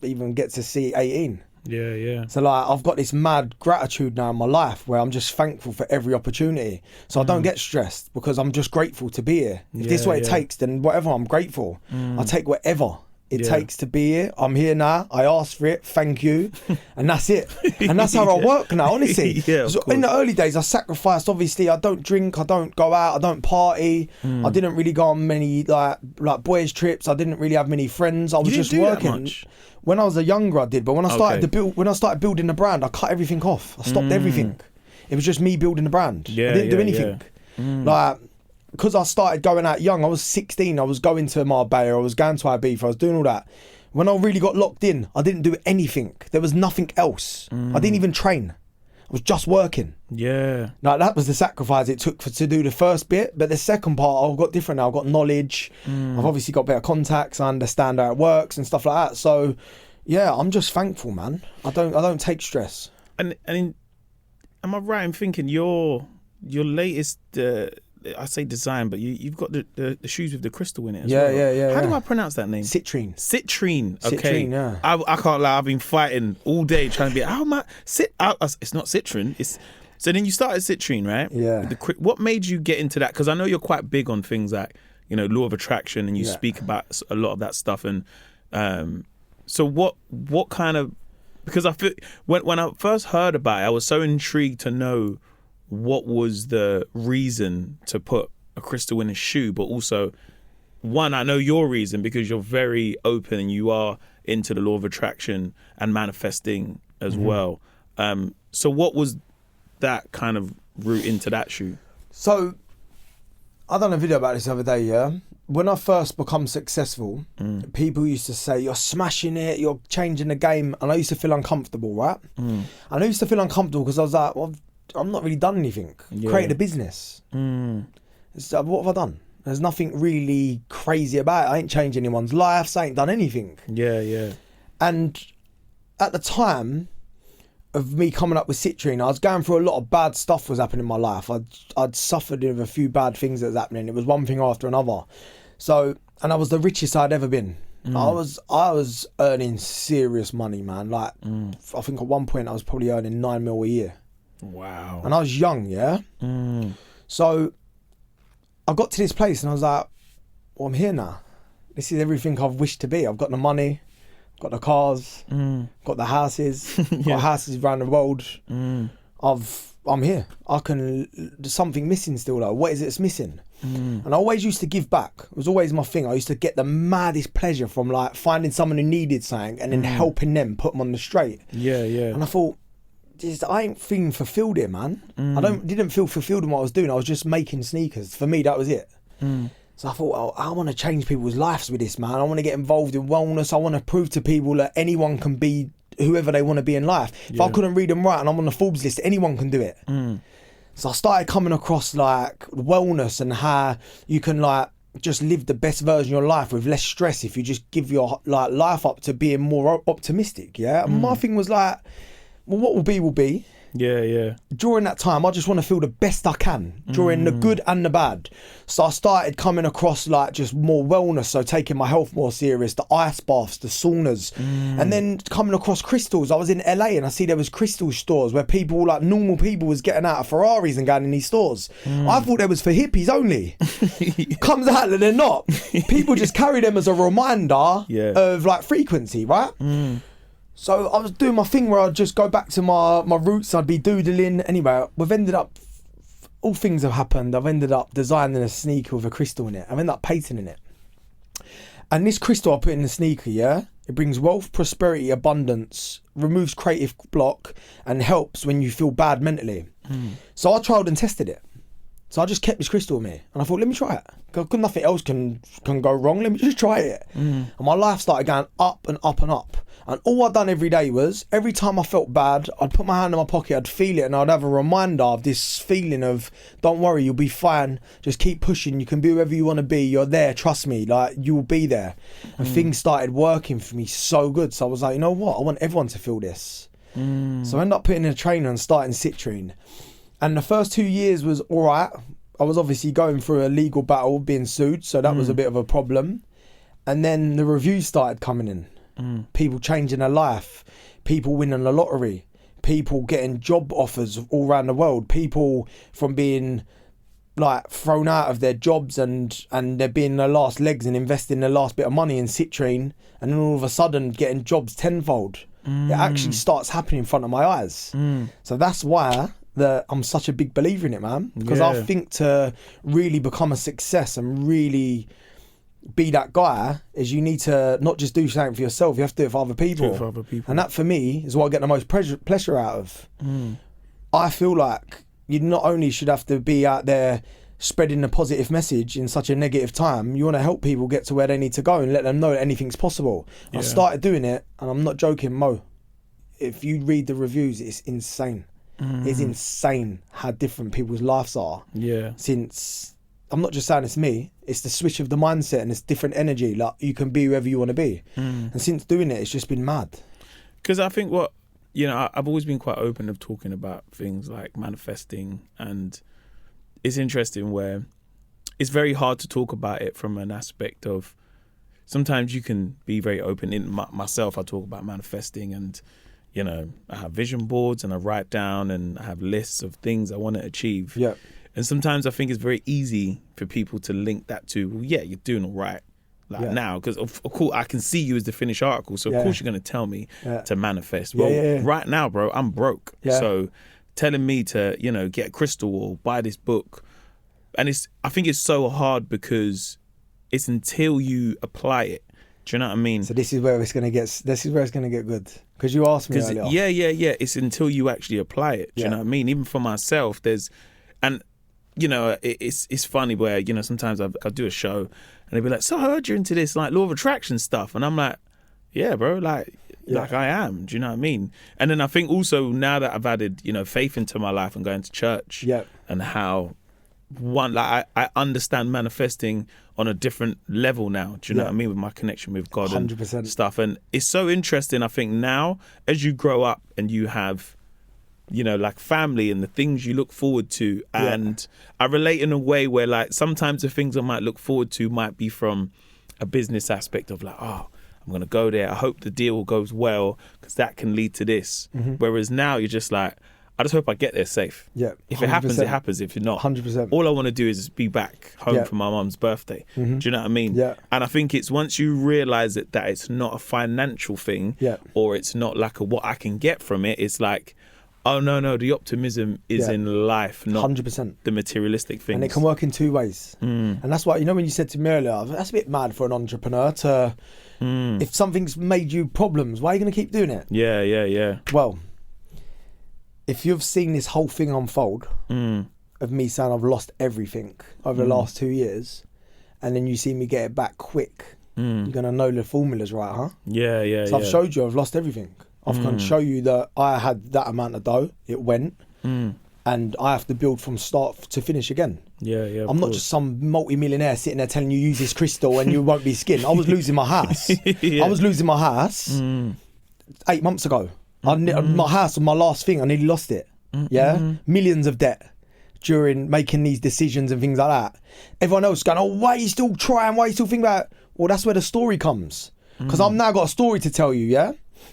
even get to see 18. Yeah. So like I've got this mad gratitude now in my life where I'm just thankful for every opportunity. So I don't get stressed because I'm just grateful to be here. If this is what it takes, then whatever, I'm grateful. I take whatever it takes to be here. I'm here now. I asked for it. Thank you. And that's it. And that's how I work now, honestly. So in the early days, I sacrificed. Obviously, I don't drink. I don't go out. I don't party. I didn't really go on many like boys trips. I didn't really have many friends. I was just working. When I was younger, I did. But when I started building the brand, I cut everything off. I stopped everything. It was just me building the brand. I didn't do anything. Like. Because I started going out young, I was 16, I was going to Marbella, I was going to Ibiza, I was doing all that. When I really got locked in, I didn't do anything. There was nothing else. I didn't even train. I was just working. Yeah. Like that was the sacrifice it took to do the first bit. But the second part, I've got different now. I've got knowledge. I've obviously got better contacts. I understand how it works and stuff like that. So, yeah, I'm just thankful, man. I don't take stress. And am I right in thinking your latest... I say design, but you've got the shoes with the crystal in it as well. Yeah. How do I pronounce that name? Citrine. Okay. Citrine, yeah. I can't lie. I've been fighting all day trying to be. How am I? It's not Citrine. So then you started Citrine, right? Yeah. What made you get into that? Because I know you're quite big on things like law of attraction, and you speak about a lot of that stuff. And so what kind of? Because I feel when I first heard about it, I was so intrigued to know. What was the reason to put a crystal in a shoe? But also, one, I know your reason because you're very open and you are into the law of attraction and manifesting as well. So what was that kind of route into that shoe? So, I done a video about this the other day, yeah? When I first become successful, people used to say, you're smashing it, you're changing the game. And I used to feel uncomfortable, right? And I used to feel uncomfortable because I was like, well, I'm not really done anything. Created a business. So what have I done? There's nothing really crazy about it. I ain't changed anyone's life. I ain't done anything. Yeah. And at the time of me coming up with Citrine, I was going through a lot of bad stuff was happening in my life. I'd suffered with a few bad things that was happening. It was one thing after another. So, and I was the richest I'd ever been. I was earning serious money, man. Like, I think at one point I was probably earning 9 mil a year. Wow. And I was young, yeah? So I got to this place and I was like, well, I'm here now. This is everything I've wished to be. I've got the money, got the cars, got the houses, got houses around the world. I'm here. There's something missing still though. What is it that's missing? And I always used to give back. It was always my thing. I used to get the maddest pleasure from like finding someone who needed something and then helping them, put them on the straight. Yeah. And I thought, I ain't feeling fulfilled here, man. I didn't feel fulfilled in what I was doing. I was just making sneakers. For me, that was it. So I thought, I want to change people's lives with this, man. I want to get involved in wellness. I want to prove to people that anyone can be whoever they want to be in life. If I couldn't read and write and I'm on the Forbes list, anyone can do it. So I started coming across like wellness and how you can like just live the best version of your life with less stress if you just give your like life up to being more optimistic. Yeah. And my thing was like, well, what will be will be. Yeah. During that time, I just want to feel the best I can during the good and the bad. So I started coming across like just more wellness, so taking my health more serious, the ice baths, the saunas, and then coming across crystals. I was in LA and I see there was crystal stores where people, like normal people, was getting out of Ferraris and going in these stores. I thought they was for hippies only. Comes out that they're not. People just carry them as a reminder of like frequency, right? So I was doing my thing where I'd just go back to my roots. I'd be doodling. Anyway, we've ended up, all things have happened. I've ended up designing a sneaker with a crystal in it. I've ended up patenting it. And this crystal I put in the sneaker, it brings wealth, prosperity, abundance, removes creative block, and helps when you feel bad mentally. So I tried and tested it. So I just kept this crystal with me. And I thought, let me try it. Because nothing else can go wrong. Let me just try it. And my life started going up and up and up. And all I'd done every day was, every time I felt bad, I'd put my hand in my pocket, I'd feel it, and I'd have a reminder of this feeling of, don't worry, you'll be fine. Just keep pushing. You can be whoever you want to be. You're there. Trust me. Like, you will be there. And things started working for me so good. So I was like, you know what? I want everyone to feel this. So I ended up putting in a trainer and starting Citrine. And the first 2 years was all right. I was obviously going through a legal battle, being sued. So that was a bit of a problem. And then the reviews started coming in. People changing their life, people winning the lottery, people getting job offers all around the world, people from being like thrown out of their jobs and they're being their last legs and investing their last bit of money in Citrine, and then all of a sudden getting jobs tenfold. It actually starts happening in front of my eyes. So that's why I'm such a big believer in it, man, because I think to really become a success and really be that guy is you need to not just do something for yourself, you have to do it for other people. And that for me is what I get the most pleasure out of. I feel like you not only should have to be out there spreading a positive message in such a negative time, you want to help people get to where they need to go and let them know that anything's possible. I started doing it, and I'm not joking, Mo, if you read the reviews, it's insane. It's insane how different people's lives are. Since I'm not just saying it's me, it's the switch of the mindset and it's different energy. Like, you can be whoever you want to be. And since doing it, it's just been mad. Because I think I've always been quite open of talking about things like manifesting, and it's interesting where it's very hard to talk about it from an aspect of, sometimes you can be very open. In myself, I talk about manifesting, and I have vision boards and I write down and I have lists of things I want to achieve. And sometimes I think it's very easy for people to link that to, well, yeah, you're doing all right now, because of course I can see you as the finished article, so of course you're going to tell me to manifest. Well, right now, bro, I'm broke. So telling me to, get a crystal or buy this book, and I think it's so hard because it's until you apply it. Do you know what I mean? So this is where it's going to get good. Because you asked me earlier. Yeah. It's until you actually apply it. Do you know what I mean? Even for myself, it's funny where, sometimes I'll do a show and they'll be like, so I heard you're into this like law of attraction stuff. And I'm like, yeah, bro, like I am. Do you know what I mean? And then I think also now that I've added, faith into my life and going to church and how I understand manifesting on a different level now. Do you know what I mean? With my connection with God 100%. and stuff. And it's so interesting, I think, now as you grow up and you have, you know, like family and the things you look forward to. And I relate in a way where like sometimes the things I might look forward to might be from a business aspect of like, oh, I'm going to go there. I hope the deal goes well because that can lead to this. Whereas now you're just like, I just hope I get there safe. Yeah. If it happens, it happens. If you're not, 100%. all I want to do is be back home for my mum's birthday. Do you know what I mean? Yeah. And I think it's once you realise that it's not a financial thing or it's not like a what I can get from it, it's like, oh, no, the optimism is in life, not 100%. the materialistic things. And it can work in two ways. And that's why, you know, when you said to me earlier, that's a bit mad for an entrepreneur to, if something's made you problems, why are you going to keep doing it? Yeah. Well, if you've seen this whole thing unfold of me saying I've lost everything over the last 2 years, and then you see me get it back quick, you're going to know the formula's right, huh? Yeah. So I've showed you I've lost everything. I've can show you that I had that amount of dough, it went, and I have to build from start to finish again. Yeah. I'm not just some multi-millionaire sitting there telling you use this crystal and you won't be skinned. I was losing my house. I was losing my house 8 months ago. My house was my last thing. I nearly lost it. Millions of debt during making these decisions and things like that. Everyone else going, oh, why are you still trying? Why are you still thinking about it? Well, that's where the story comes. Because I've now got a story to tell you,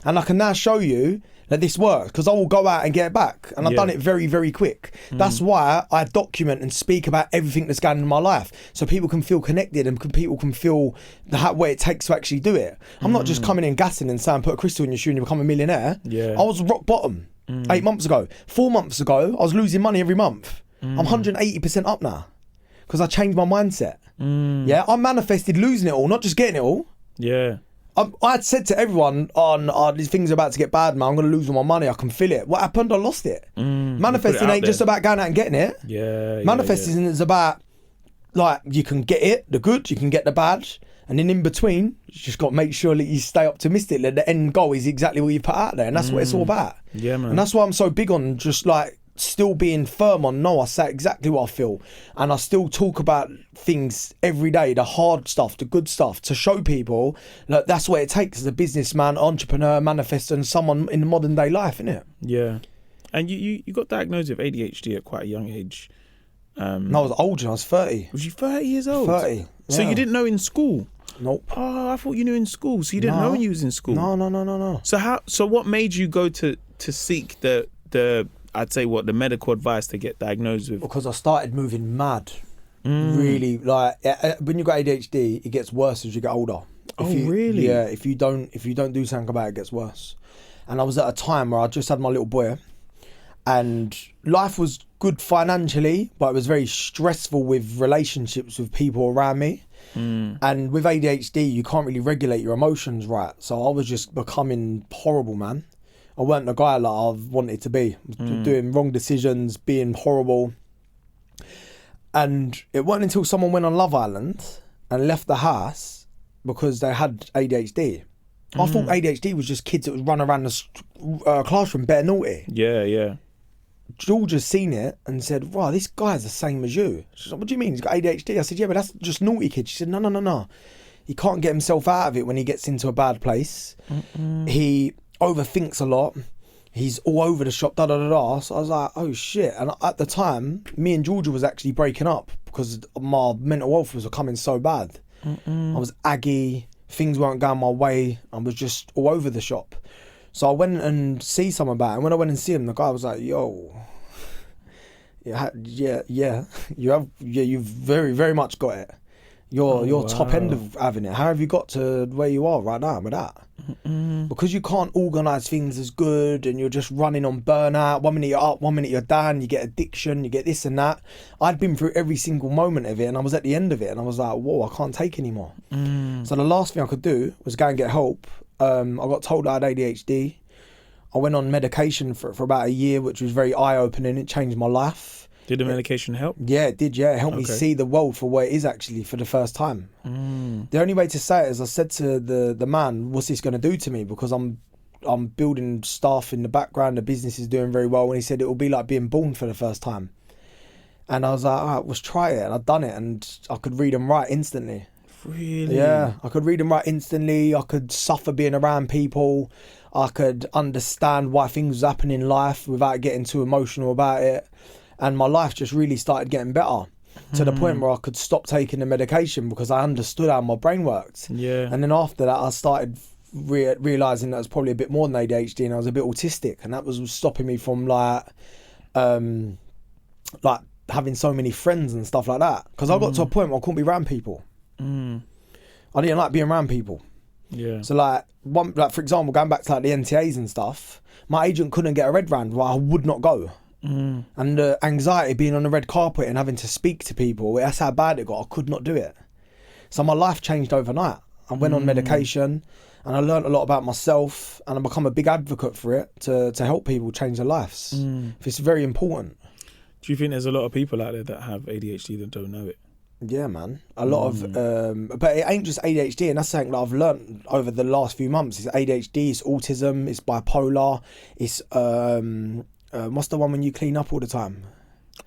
and I can now show you that this works because I will go out and get it back. And I've done it very, very quick. That's why I document and speak about everything that's going on in my life so people can feel connected and people can feel what it takes to actually do it. I'm not just coming in gassing and saying put a crystal in your shoe and you become a millionaire. I was rock bottom 8 months ago. 4 months ago, I was losing money every month. I'm 180% up now because I changed my mindset. I manifested losing it all, not just getting it all. I had said to everyone these things are about to get bad, man. I'm going to lose all my money. I can feel it. What happened? I lost it. Manifesting ain't just about going out and getting it. Manifesting is about, like, you can get it, the good, you can get the bad. And then in between, you just got to make sure that you stay optimistic that the end goal is exactly what you put out there. And that's what it's all about. Yeah, man. And that's why I'm so big on just like still being firm on I say exactly what I feel, and I still talk about things every day, the hard stuff, the good stuff, to show people that that's what it takes as a businessman, entrepreneur, manifestor, and someone in the modern day life, innit? Yeah. And you got diagnosed with ADHD at quite a young age. No, I was older. I was 30. Was you 30 years old? 30. So you didn't know in school? Nope. Oh, I thought you knew in school. So you didn't know when you was in school? No. So what made you go to seek the I'd say the medical advice to get diagnosed with? Because I started moving mad. Really, like when you got ADHD, it gets worse as you get older. Really? Yeah. If you don't do something about it, it gets worse. And I was at a time where I just had my little boy, and life was good financially, but it was very stressful with relationships with people around me. And with ADHD, you can't really regulate your emotions right. So I was just becoming horrible, man. I weren't the guy that I wanted to be. Doing wrong decisions, being horrible. And it wasn't until someone went on Love Island and left the house because they had ADHD. I thought ADHD was just kids that would run around the classroom bare naughty. Yeah. Georgia's seen it and said, wow, this guy's the same as you. She's like, what do you mean? He's got ADHD. I said, yeah, but that's just naughty kids. She said, no. He can't get himself out of it when he gets into a bad place. He overthinks a lot. He's all over the shop, So I was like, oh shit. And at the time, me and Georgia was actually breaking up because my mental health was becoming so bad. I was aggy. Things weren't going my way. I was just all over the shop. So I went and see someone about it. And when I went and see him, the guy was like, yo, you've very, very much got it. You're top end of having it. How have you got to where you are right now with that? Because you can't organise things as good and you're just running on burnout. 1 minute you're up, 1 minute you're down, you get addiction, you get this and that. I'd been through every single moment of it and I was at the end of it and I was like, whoa, I can't take anymore. So the last thing I could do was go and get help. I got told I had ADHD. I went on medication for about a year, which was very eye-opening. It changed my life. Did the medication help? Yeah, it did, yeah. It helped me see the world for what it is actually for the first time. The only way to say it is I said to the man, what's this going to do to me? Because I'm building staff in the background, the business is doing very well. And he said it will be like being born for the first time. And I was like, all right, let's try it. And I'd done it, and I could read and write instantly. Really? Yeah, I could read and write instantly. I could suffer being around people. I could understand why things was happening in life without getting too emotional about it. And my life just really started getting better to the point where I could stop taking the medication because I understood how my brain worked. Yeah. And then after that, I started realising that I was probably a bit more than ADHD, and I was a bit autistic. And that was stopping me from like having so many friends and stuff like that. Because I got to a point where I couldn't be around people. I didn't like being around people. Yeah. So for example, going back to like the NTAs and stuff, my agent couldn't get a red round where I would not go. And the anxiety being on the red carpet and having to speak to people, that's how bad it got. I could not do it. So my life changed overnight. I went on medication and I learned a lot about myself, and I become a big advocate for it to help people change their lives. It's very important. Do you think there's a lot of people out there that have ADHD that don't know it? Yeah, man. A lot of, but it ain't just ADHD, and that's something that I've learned over the last few months. It's ADHD, it's autism, it's bipolar, it's what's the one when you clean up all the time?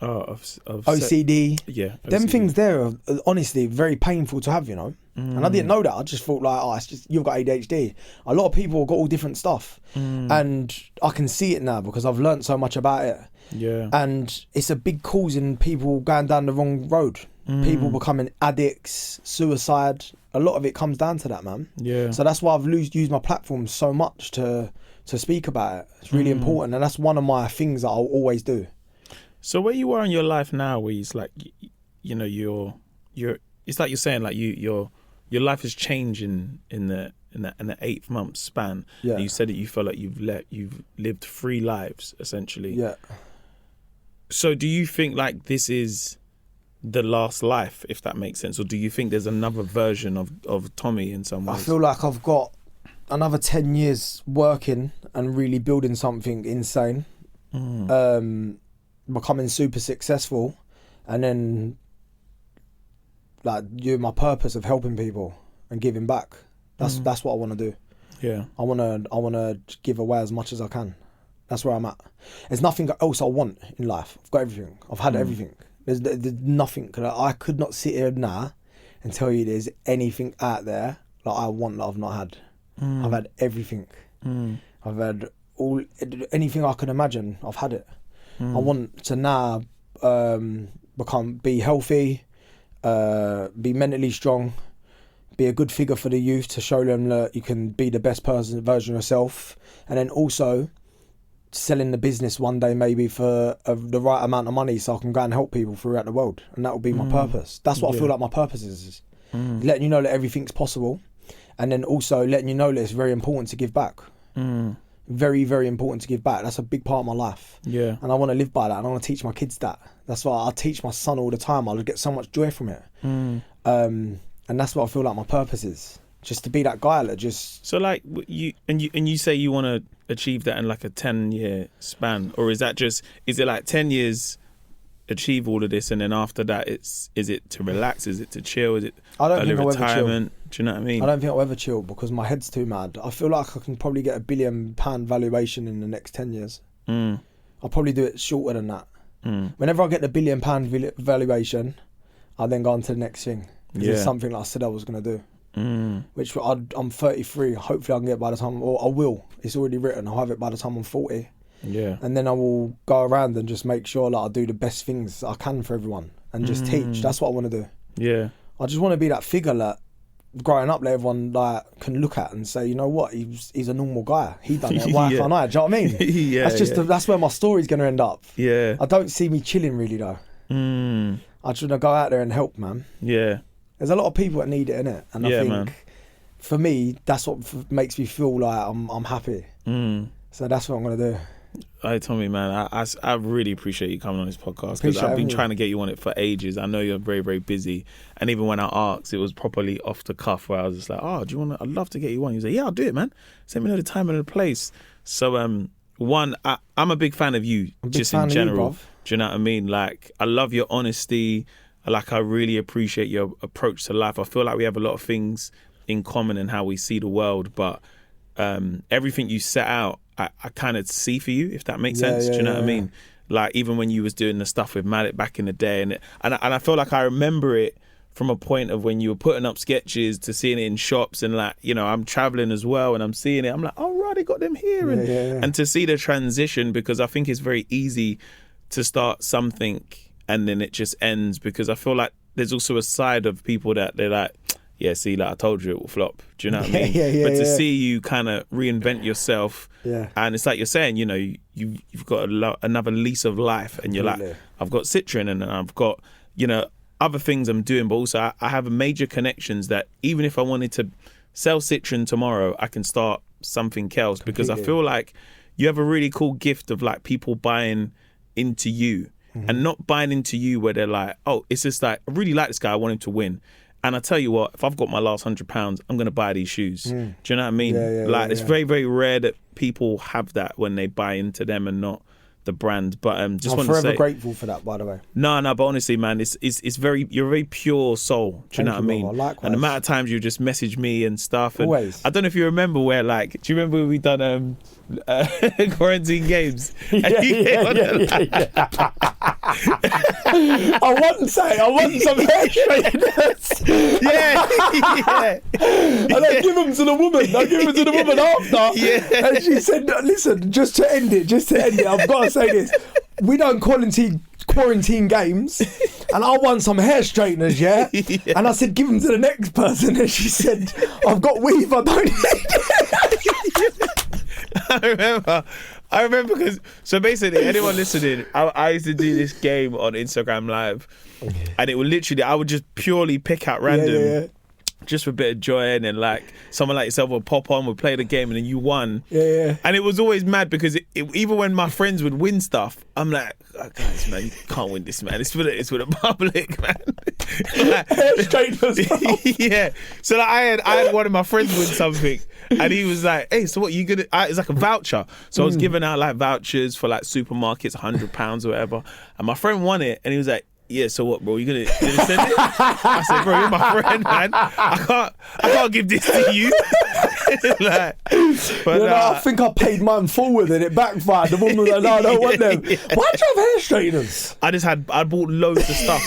OCD. Yeah. Them things there are honestly very painful to have, you know. And I didn't know that. I just thought like, oh, it's just you've got ADHD. A lot of people have got all different stuff, and I can see it now because I've learned so much about it. Yeah. And it's a big cause in people going down the wrong road. People becoming addicts, suicide. A lot of it comes down to that, man. Yeah. So that's why I've used my platform so much to speak about it. It's really important, and that's one of my things that I'll always do. So where you are in your life now, where it's like, you know, you're it's like you're saying like your life is changing in the 8 month span. Yeah. And you said that you feel like you've lived 3 lives essentially. Yeah. So do you think like this is the last life, if that makes sense, or do you think there's another version of Tommy in some ways? I feel like I've got another 10 years working and really building something insane, becoming super successful, and then like doing my purpose of helping people and giving back. That's what I want to do. Yeah. I want to give away as much as I can. That's where I'm at. There's nothing else I want in life. I've got everything. I've had everything. There's nothing. I could not sit here now and tell you there's anything out there that I want that I've not had. I've had everything. I've had anything I can imagine. I've had it. I want to now be healthy, be mentally strong, be a good figure for the youth to show them that you can be the best version of yourself, and then also selling the business one day maybe for the right amount of money so I can go and help people throughout the world, and that will be my purpose. That's what I feel like my purpose is. Letting you know that everything's possible, and then also letting you know that it's very important to give back. Very, very important to give back. That's a big part of my life. Yeah. And I want to live by that, and I want to teach my kids that. That's why I teach my son all the time. I'll get so much joy from it. And that's what I feel like my purpose is. Just to be that guy that just... So like you say you want to achieve that in like a 10-year span, or is it like 10 years achieve all of this, and then after that is it to relax, is it to chill, is it early retirement? Do you know what I mean? I don't think I'll ever chill because my head's too mad. I feel like I can probably get £1 billion valuation in the next 10 years. I'll probably do it shorter than that. Whenever I get the £1 billion valuation, I'll then go on to the next thing. It's something like I said I was going to do. Which I'm 33. Hopefully I can get by the time, or I will. It's already written. I'll have it by the time I'm 40. Yeah. And then I will go around and just make sure that I do the best things I can for everyone and just teach. That's what I want to do. Yeah. I just want to be that figure that growing up that everyone like can look at and say, you know what, he's a normal guy. He done it. Why can't I? Do you know what I mean? That's where my story's going to end up. Yeah. I don't see me chilling really though. I just want to go out there and help, man. Yeah. There's a lot of people that need it, innit? And I think for me, that's what makes me feel like I'm happy. So that's what I'm going to do. Hey Tommy, man, I really appreciate you coming on this podcast, because I've been trying to get you on it for ages. I know you're very, very busy, and even when I asked, it was properly off the cuff, where I was just like, "Oh, do you want to? I'd love to get you on." You say, "Yeah, I'll do it, man. Send me know the time and the place." So, I'm a big fan of you, just in general. Do you know what I mean? Like, I love your honesty. Like, I really appreciate your approach to life. I feel like we have a lot of things in common in how we see the world, but everything you set out, I kind of see for you, if that makes sense. Do you know what I mean? like even when you was doing the stuff with Mallet back in the day, and I feel like I remember it from a point of when you were putting up sketches to seeing it in shops, and like, you know, I'm traveling as well and I'm seeing it, I'm like, oh right, they got them here. And to see the transition, because I think it's very easy to start something and then it just ends, because I feel like there's also a side of people that they're like, yeah, see, like I told you it will flop. Do you know what I mean? But to see you kind of reinvent yourself, and it's like you're saying, you know, you've got another lease of life, and you're like, I've got Citroen and I've got, you know, other things I'm doing, but also I have major connections that even if I wanted to sell Citroen tomorrow, I can start something else. Because I feel like you have a really cool gift of like people buying into you, and not buying into you where they're like, oh, it's just like, I really like this guy, I want him to win. And I tell you what, if I've got my last £100, I'm going to buy these shoes. Do you know what I mean? It's very, very rare that people have that when they buy into them and not the brand. But just I'm want to say, forever grateful for that, by the way. No, but honestly, man, it's very, you're a very pure soul. Do you know what I mean? Likewise. And the amount of times you just message me and stuff. And always. I don't know if you remember where, like, do you remember when we done quarantine games? I want some hair straighteners. And I give them to the woman. After. And she said, listen, just to end it, I've got to say this. We don't quarantine games, and I want some hair straighteners, And I said, give them to the next person. And she said, I've got weave, I don't need it. I remember because, so basically, anyone listening, I used to do this game on Instagram Live, and it would literally, I would just purely pick out random, just for a bit of joy, and then like someone like yourself would pop on, would play the game, and then you won. And it was always mad because even when my friends would win stuff, I'm like, oh, guys, man, you can't win this, man. It's for the public, man. Like, So like, I had one of my friends win something, and he was like, hey, so what you gonna? It's like a voucher. So I was giving out like vouchers for like supermarkets, £100 or whatever, and my friend won it, and he was like, yeah, so what, bro? You gonna send it? I said, bro, you're my friend, man. I can't give this to you. I think I paid mine forward and it backfired. The woman was like, no, I don't want them. Why'd you have hair straighteners? I bought loads of stuff.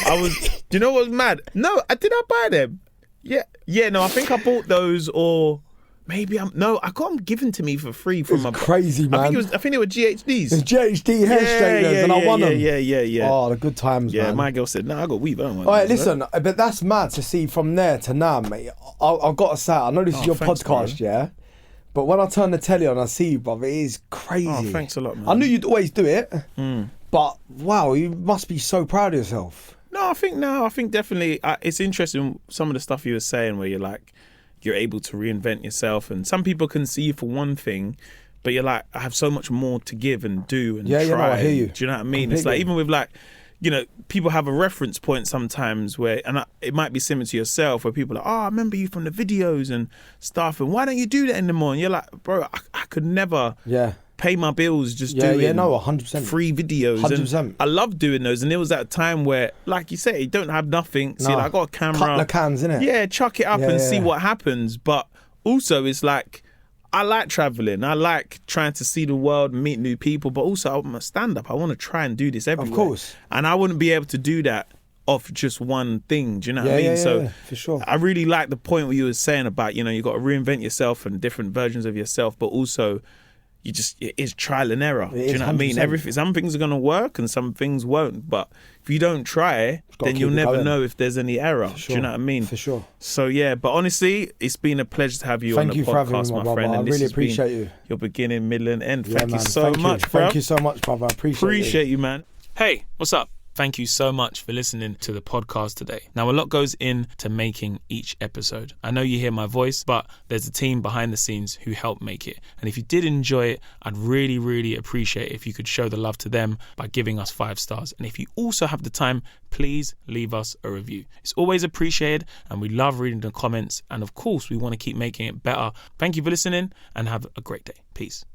Do you know what was mad? No, did I buy them? Yeah, no, I think I bought those, or maybe I got them given to me for free from my crazy, man. I think they were GHDs. It's GHD hair straighteners, and I won them. Yeah. Oh, the good times, man. Yeah, my girl said, no, I got weave. I don't want All right, them, listen, but that's mad to see from there to now, mate. I've got to say, I know this is your podcast, bro. But when I turn the telly on, I see you, brother. It is crazy. Oh, thanks a lot, man. I knew you'd always do it, but wow, you must be so proud of yourself. No, I think definitely it's interesting, some of the stuff you were saying where you're like, you're able to reinvent yourself, and some people can see you for one thing, but you're like, I have so much more to give and do and try. No, I hear you. Do you know what I mean? Completely. It's like, even with like, you know, people have a reference point sometimes where, and it might be similar to yourself, where people are like, oh, I remember you from the videos and stuff, and why don't you do that anymore? And you're like, bro, I could never pay my bills just doing 100%. free videos. 100%. And I love doing those. And there was that time where, like you say, you don't have nothing. So I got a camera. Cut the cans, innit? Yeah, chuck it up and see what happens. But also it's like, I like traveling. I like trying to see the world and meet new people. But also I'm a stand-up. I want to try and do this everywhere. Of course. And I wouldn't be able to do that off just one thing. Do you know what I mean? So for sure. I really like the point where you were saying about, you know, you got to reinvent yourself and different versions of yourself, but also it is trial and error. Do you know what I mean? Some things are going to work and some things won't. But if you don't try, then you'll never know if there's any error. Sure. Do you know what I mean? For sure. So yeah, but honestly, it's been a pleasure to have you on the podcast, for having me, my friend. brother. And I really appreciate you. Your beginning, middle, and end. Thank you man. so much, bro. Thank you so much, brother. I appreciate you, man. Hey, what's up? Thank you so much for listening to the podcast today. Now, a lot goes into making each episode. I know you hear my voice, but there's a team behind the scenes who help make it. And if you did enjoy it, I'd really, really appreciate if you could show the love to them by giving us 5 stars. And if you also have the time, please leave us a review. It's always appreciated, and we love reading the comments. And of course, we want to keep making it better. Thank you for listening, and have a great day. Peace.